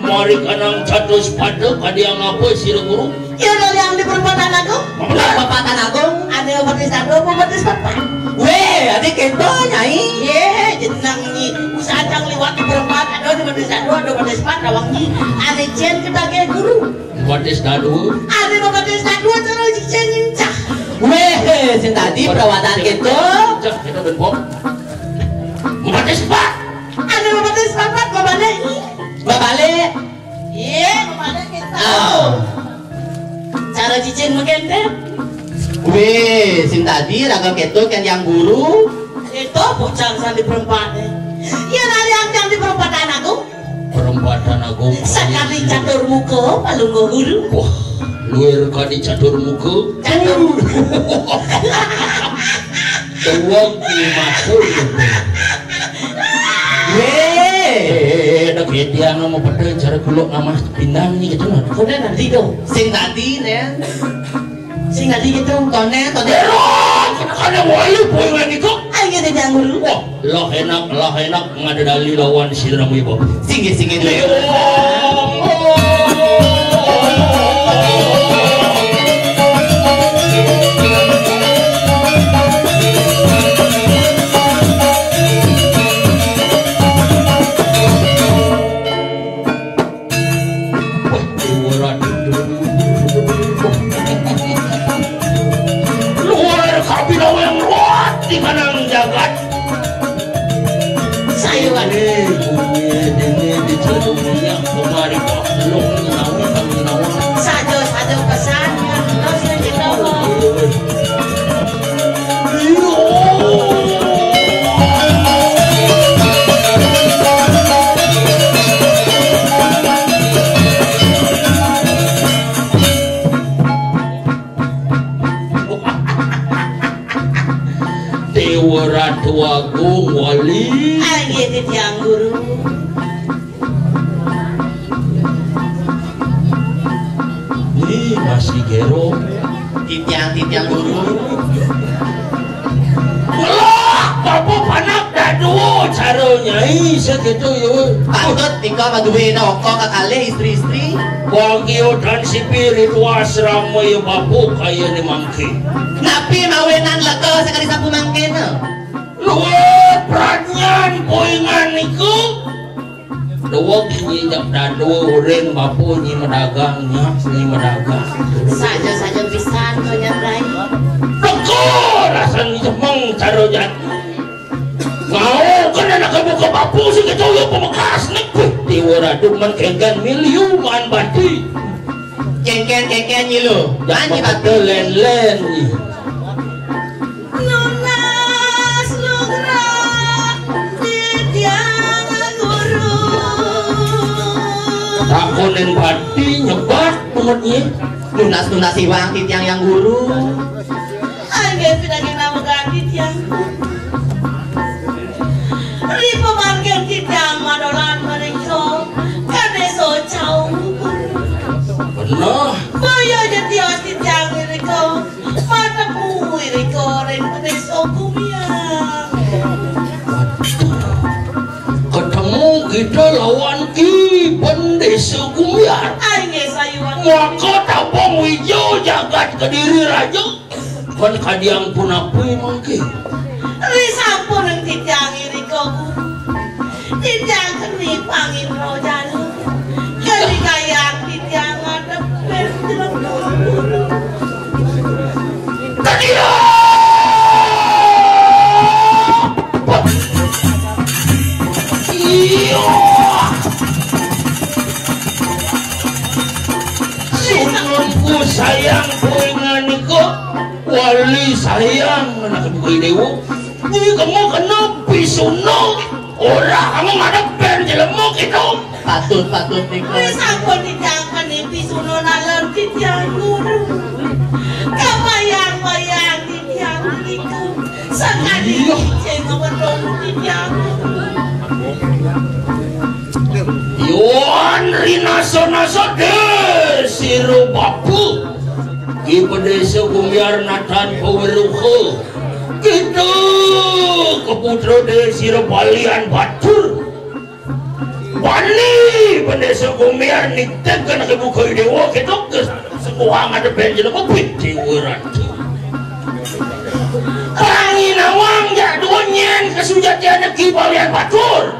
[SPEAKER 3] Mari kanang catus pada kadiang apa sira guru?
[SPEAKER 2] Ya yang di perempatan agung.
[SPEAKER 1] Perempatan agung.
[SPEAKER 2] Ada batis agung, batis papan.
[SPEAKER 1] Weh, adik kento nyai.
[SPEAKER 2] Ye, jenang ni usaha cang liwat di perempatan ada batis agung, ada batis papan awang ni. Ada cen kedage guru.
[SPEAKER 3] Batis dadu.
[SPEAKER 2] Ada batis agung cara cen incah.
[SPEAKER 1] Weh, sin tadi perawatan kento.
[SPEAKER 3] Cak kita benpok. Batis pak.
[SPEAKER 2] Ada batis papan babalik.
[SPEAKER 1] Babalik.
[SPEAKER 2] Iya, kemana kita? Cara cicin mengente?
[SPEAKER 1] Weh, sin tadi ragam keto kan yang guru.
[SPEAKER 2] Itu bocang di perempatan. Ya nari yang di perempatan aku.
[SPEAKER 3] Perempatan aku.
[SPEAKER 2] Sekali catur muka, palunggo guru.
[SPEAKER 3] Wah, luar kali catur muka.
[SPEAKER 2] Catur.
[SPEAKER 3] Tuang kimatur. Nak dia nama pada cara kuluk nama pindang ni gitu lah.
[SPEAKER 2] Kau dah nanti tu.
[SPEAKER 1] Sing tadi nen.
[SPEAKER 2] Sing tadi gitu.
[SPEAKER 1] Tone.
[SPEAKER 3] Kada wali poingan itu.
[SPEAKER 2] Ayo kita jangan dulu.
[SPEAKER 3] Wah, lah enak ngada dali lawan si ramu ibu.
[SPEAKER 1] Singgih dulu.
[SPEAKER 3] Di kanang jagat
[SPEAKER 2] Sayuran
[SPEAKER 3] ini di dunia kemari makhluk nyawa
[SPEAKER 2] saja pesan terus yang kita
[SPEAKER 3] Ratu Agung Wali
[SPEAKER 2] ayo tiang guru
[SPEAKER 3] ini masih gero
[SPEAKER 1] titiang guru.
[SPEAKER 3] Allah bapak panak dadu caranya segitu yuk
[SPEAKER 1] Patut tinggal maduwe na oko kakale istri-istri.
[SPEAKER 3] Wagyo dan sipirit wasramo yung bapu kaya ni Mangki
[SPEAKER 1] Napi mawenan leko sekali sapu mangkin.
[SPEAKER 3] luwet pranyan poingan niku luwag nyidak dadu rin bapu nyi medagangnya nyi medagang
[SPEAKER 2] saja pisan menyertai
[SPEAKER 3] leko rasanya cemeng carojan mau kan anak buka bapu sih gitu ya pemekas nih tiwara duman kenggan miliuman bati
[SPEAKER 1] Kengken nyilu.
[SPEAKER 3] Jangan kita len
[SPEAKER 2] Nunas lugra di tiang guru
[SPEAKER 3] takonin bati nyebat umatnya
[SPEAKER 1] Lunas iwang titiang yang guru.
[SPEAKER 2] ayo pindah nama ganti tiang ribu margen tiang madolan mereka kade so cau
[SPEAKER 3] benar
[SPEAKER 2] Boyo jadi tiang mereka matamu mereka ren
[SPEAKER 3] Desa Gumiar.
[SPEAKER 2] Aing ge sayuan.
[SPEAKER 3] Maka tabong wijo jagat Kediri raja. Kan kadiang punapi mangke.
[SPEAKER 2] Ri sampun ang titiang iri ko. Titiang keni pangin rojan. Kani kaya titiang ada pertilang buru.
[SPEAKER 3] Kadiang! Iya. Sununku sayang dengan ko wali sayang anak bukai dewa. Ini kamu kenapa sunuk? Orang kamu ngadep pen jelemu gitu.
[SPEAKER 1] Patut niko.
[SPEAKER 2] Ri sampun titiang keni pisuno nalar titiang guru. Kabayang-bayang titiang itu. Sakali ceng ngawedong titiang.
[SPEAKER 3] Yuan rinaso-naso de siru bapu di pedesa Gumiar natan peweruhe gitu keputra de siru balian batur wali pedesa Gumiar niktek kan kebukai dewa gitu ke sebuah ada benjel kopit di wiratu angin awang ya donyen kesujatian ki balian batur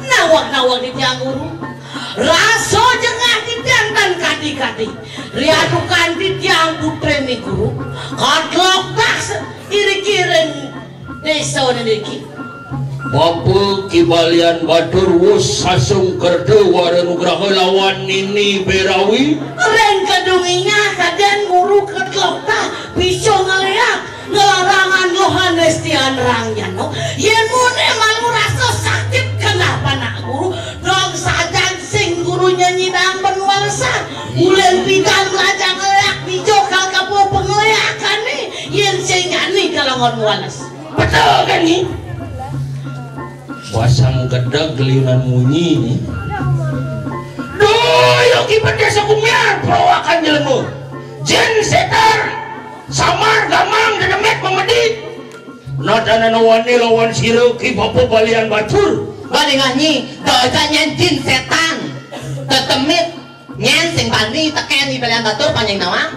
[SPEAKER 2] nawak-nawak di tiang guru raso jengah di tiang dan kadi-kadi riadukan di tiang putre ni guru kadlok tak iri-kiring desa niki
[SPEAKER 3] Bapak Kibalian Batur wus sasung kerdu waranugraha lawan nini berawi
[SPEAKER 2] ren kedunginya kaden guru kadlok tak bisa ngeliat ngelarangan Yohanes tian rangnya no yen mune malu raso sakit kenapa nak guru dong sajan sing guru nyanyi dang penwalsan ulen bidang lajang ngeliat bijokal kapu pengeliakan nih yen sing nyanyi kalau ngon walas
[SPEAKER 3] betul kan nih pasang kedak gelinan munyi nih doyo kibat desa Gumiar perawakan jelemu jen setar samar gamang dedemet memedi nadana nawani lawan siru ki bapak balian batur
[SPEAKER 1] Bani nganyi, doja nyentin setan tetemit nyen sing bani teken di balian batur panjang nama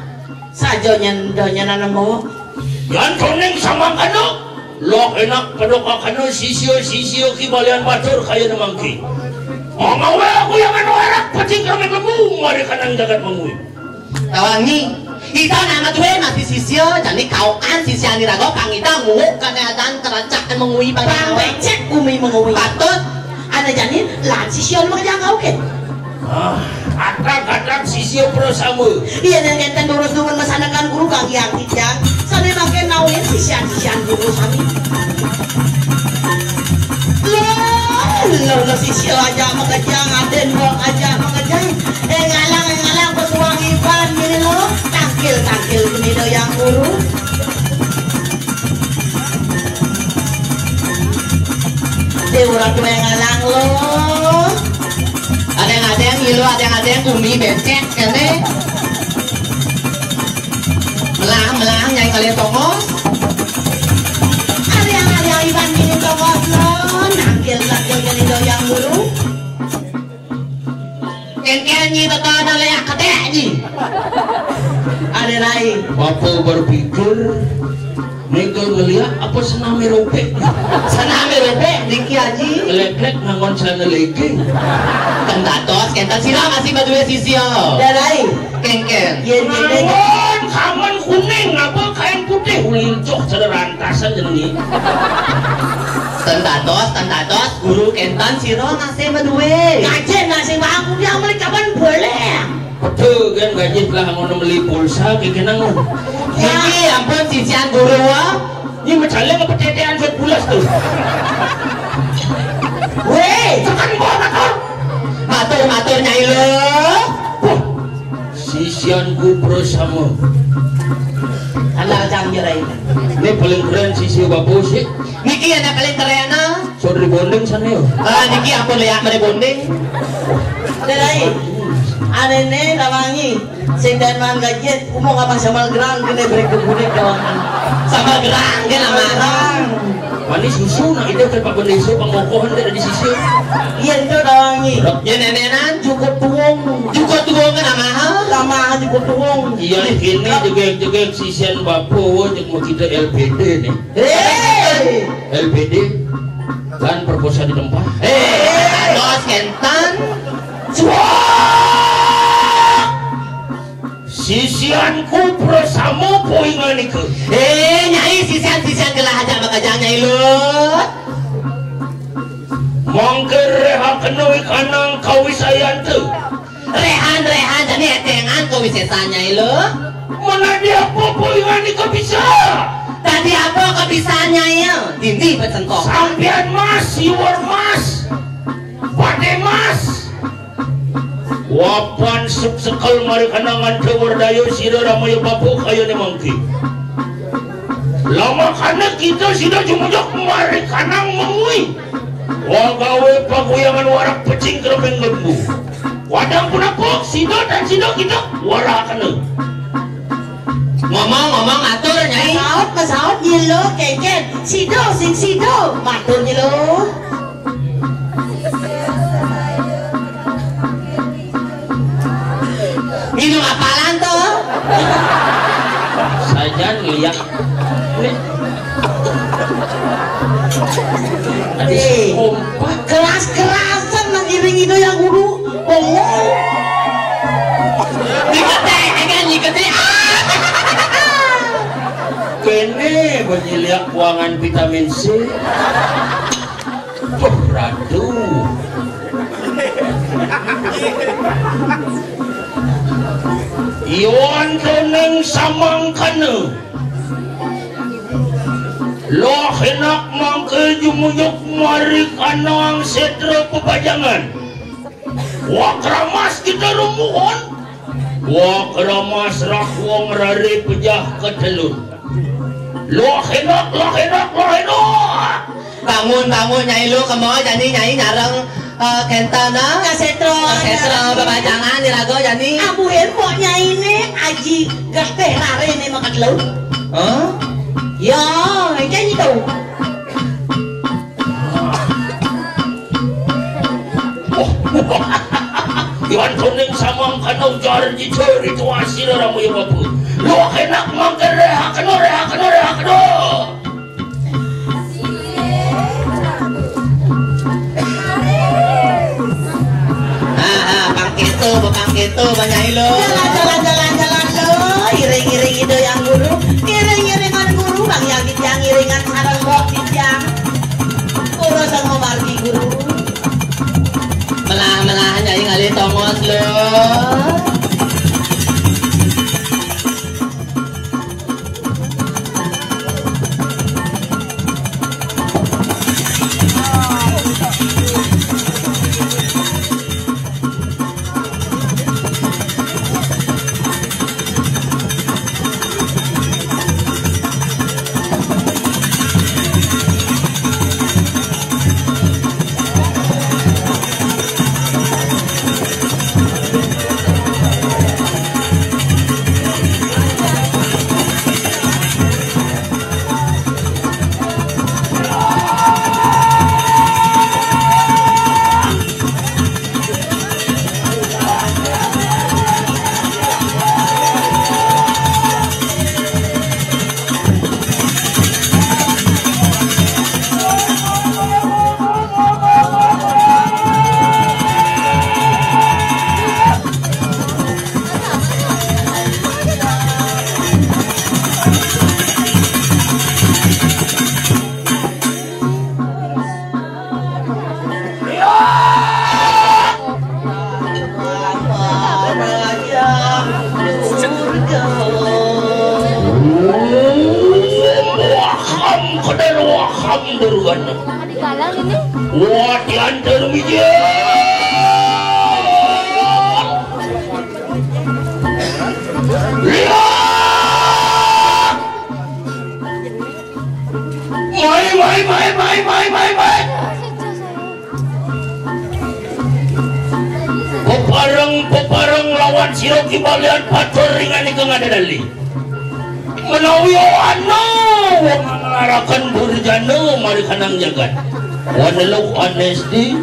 [SPEAKER 2] sajo nyendonya nanamo
[SPEAKER 3] yan toning sama kano lo enak pedoka kano sisio ki balian batur kaya namangki ngawe aku yang anu arak pacing kami lembu mari kanang jagat mengui
[SPEAKER 1] tawangi ita nama tuwe masih sisio jadi kauan sisio nirago kang ita nguk keadaan kerajaan mengui
[SPEAKER 2] bang becek umi mengui
[SPEAKER 1] patut
[SPEAKER 2] ada janin lah sisio lu kerja kau ke
[SPEAKER 3] atak sisio prosamu
[SPEAKER 2] iya dan ngenten durus-durus masanakan guru kang yang tidak sana makin nawin sisian guru sami lo sisio aja makajang aden buang aja makajang ngalang pesuang iban gini lo tangkil gini lo yang guru orang tuh yang ngalang lo
[SPEAKER 1] ada yang ngilu ada yang umi becek kan deh melang nyai kalian tongos
[SPEAKER 2] ada yang iban gini tongos lo tangkil gini lo yang guru
[SPEAKER 1] nyi betul nalayak ketek nyi
[SPEAKER 2] ada rai
[SPEAKER 3] bapak berpikir Nego ngeliat apa sename robek
[SPEAKER 1] Niki Haji
[SPEAKER 3] lek nangon sana lagi
[SPEAKER 1] kendatos kentan sila masih badue sisio
[SPEAKER 2] darai
[SPEAKER 1] kengken
[SPEAKER 3] nangon kaman kuning apa kain putih lincok sederantasan jenengi
[SPEAKER 1] tendatos guru kentan siro ngasih badue
[SPEAKER 2] ngajen ngasih bangun yang mereka kapan boleh
[SPEAKER 3] betul kan gaji telah mau beli pulsa kekenang
[SPEAKER 1] Niki ampun sisian guru
[SPEAKER 3] ini macamnya kepetetean set bulas tuh
[SPEAKER 1] weh
[SPEAKER 3] tekan bawa
[SPEAKER 1] matur nyai lo
[SPEAKER 3] sisian kupro sama
[SPEAKER 2] alah jangan jerai
[SPEAKER 3] ini paling keren sisi bapak sih
[SPEAKER 1] Niki ada paling keren
[SPEAKER 3] saudari bonding sana yuk
[SPEAKER 1] Niki ampun lihat mere bonding
[SPEAKER 2] darai ada nih lawangi sing dan man gajet umum apa sama gerang kene brek kebudik kawan
[SPEAKER 1] sama gerang dia nama
[SPEAKER 3] manis susu nah itu kan pak bendeso pengokohan dari sisi
[SPEAKER 2] iya itu lawangi
[SPEAKER 1] ya nenenan
[SPEAKER 2] cukup kutuong.
[SPEAKER 3] Iya kini jegek sisian bapo jeung mau kita LBD nih. LBD kan perkosa di tempat.
[SPEAKER 1] Dos kentan.
[SPEAKER 3] Sisianku bersama poingan itu.
[SPEAKER 1] Nyai sisian gelah aja bakajang nyai lu.
[SPEAKER 3] Mangker reha kenoi kanang kawisayan tuh.
[SPEAKER 1] Rehan jadi etengan kau bisa tanya lu.
[SPEAKER 3] Mana dia apa poingan itu bisa?
[SPEAKER 1] Tadi apa kebisanya ya? Dindi pecentok.
[SPEAKER 3] Sampian mas, siwar mas, bade mas. Wapan sekal mari kanangan kewardayo sida ramai bapu kayo ni mangki. Lama kana kita sida jumujak mari kanang mengui. Wagawe paguyangan warak pecing keremeng lembu. Wadang punapok sida dan sida kita warak kana.
[SPEAKER 1] Ngomong atur nyai.
[SPEAKER 2] Masaot nyilo keken. Sido sing sido. Matur nyilo.
[SPEAKER 1] Minum apalan tuh?
[SPEAKER 3] Saja lihat.
[SPEAKER 2] Keras-kerasan mengiring itu yang guru ngomong.
[SPEAKER 3] Dikete. Kene banyiliak buangan vitamin C. Radu. Iwan keneng samang kana. Lo henak mangke jumuyuk mari kanang setra pepajangan. Wakramas kita rumuhon. Wakramas rakwong rari pejah ketelun. Lo henak.
[SPEAKER 1] Bangun nyai lu kemau jadi nyai nyareng kentana
[SPEAKER 2] Kasetro
[SPEAKER 1] babajangan dirago jadi
[SPEAKER 2] abu hempok nyai ini aji gerteh rare ini makan lu. Ya, kayak gitu.
[SPEAKER 3] Iwan kuning samang kanau jar di ceri tu asir ramu ya bapu. Lo enak mangker reha keno.
[SPEAKER 1] Bang gitu banyak lo.
[SPEAKER 2] Jalan lo. Iring itu yang guru. Iringan guru bang yang iringan sarang bok yang. Guru sama margi guru.
[SPEAKER 1] Melah nyai ngali tongos lo.
[SPEAKER 3] Wah, diantar bijak. Mai. Pepareng lawan siro kibalian pator ringan ika ngadadali. Menawi wana mengarakan burjana mari kanang jagat. Wanalau honesty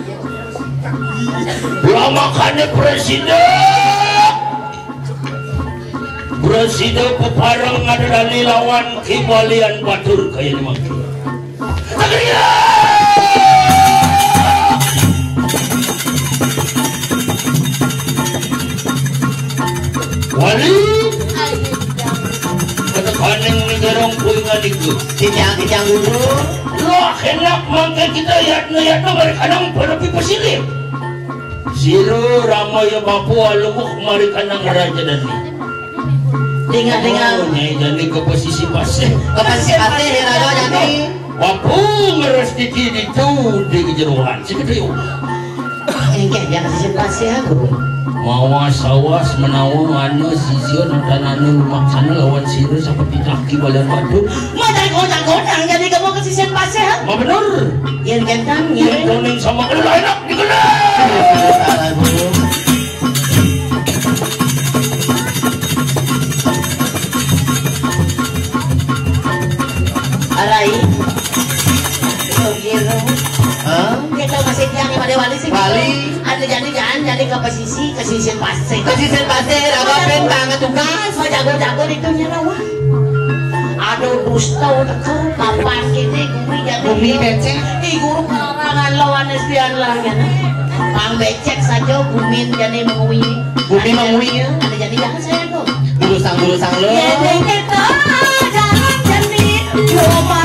[SPEAKER 3] lama kane presiden Presida peparang adalah lawan kibalian batur kaya ni maki. Takriya! Wali kata kaneng ni garong puingan itu
[SPEAKER 1] Tiang guru.
[SPEAKER 3] loh enak mangke kita yatna mereka nang perapi pasilip siro ramai bapu alumuk mereka nang raja dan ni
[SPEAKER 2] Dengar
[SPEAKER 3] nyai jadi ke posisi pasir
[SPEAKER 1] Kapan si Ate ni raga jadi?
[SPEAKER 3] bapu ngeres dikit itu di kejeruan sekedar
[SPEAKER 2] Engke jangan sipasi aku.
[SPEAKER 3] mawas menawang anu sisir tananu maksana lawan siro seperti kaki balian batu
[SPEAKER 2] Macam godang jadi kamu ke sisi pasir.
[SPEAKER 3] ma bener
[SPEAKER 2] Yang gentang
[SPEAKER 3] yang
[SPEAKER 2] ya.
[SPEAKER 3] kuning sama kalau enak dikenal
[SPEAKER 1] Salah guru.
[SPEAKER 2] Arai. Giro.
[SPEAKER 1] Hah?
[SPEAKER 2] Kita masih tiang yang pada wali sih.
[SPEAKER 1] Wali.
[SPEAKER 2] Ada jadi jangan jadi ke sisi pasir.
[SPEAKER 1] Kasih pasir, raga pentang tugas.
[SPEAKER 2] Mas jago-jago itu nyerawan. Aduh dusta udah kapan kini gumi jadi.
[SPEAKER 1] Gumi becek.
[SPEAKER 2] Guru karangan lawan espian lah ya. Mang becek saja gumi jadi mengui.
[SPEAKER 1] Gumi mengui ya.
[SPEAKER 2] Ada jadi jangan saya kok.
[SPEAKER 1] Guru sang lo.
[SPEAKER 2] Ya kita jangan jadi cuma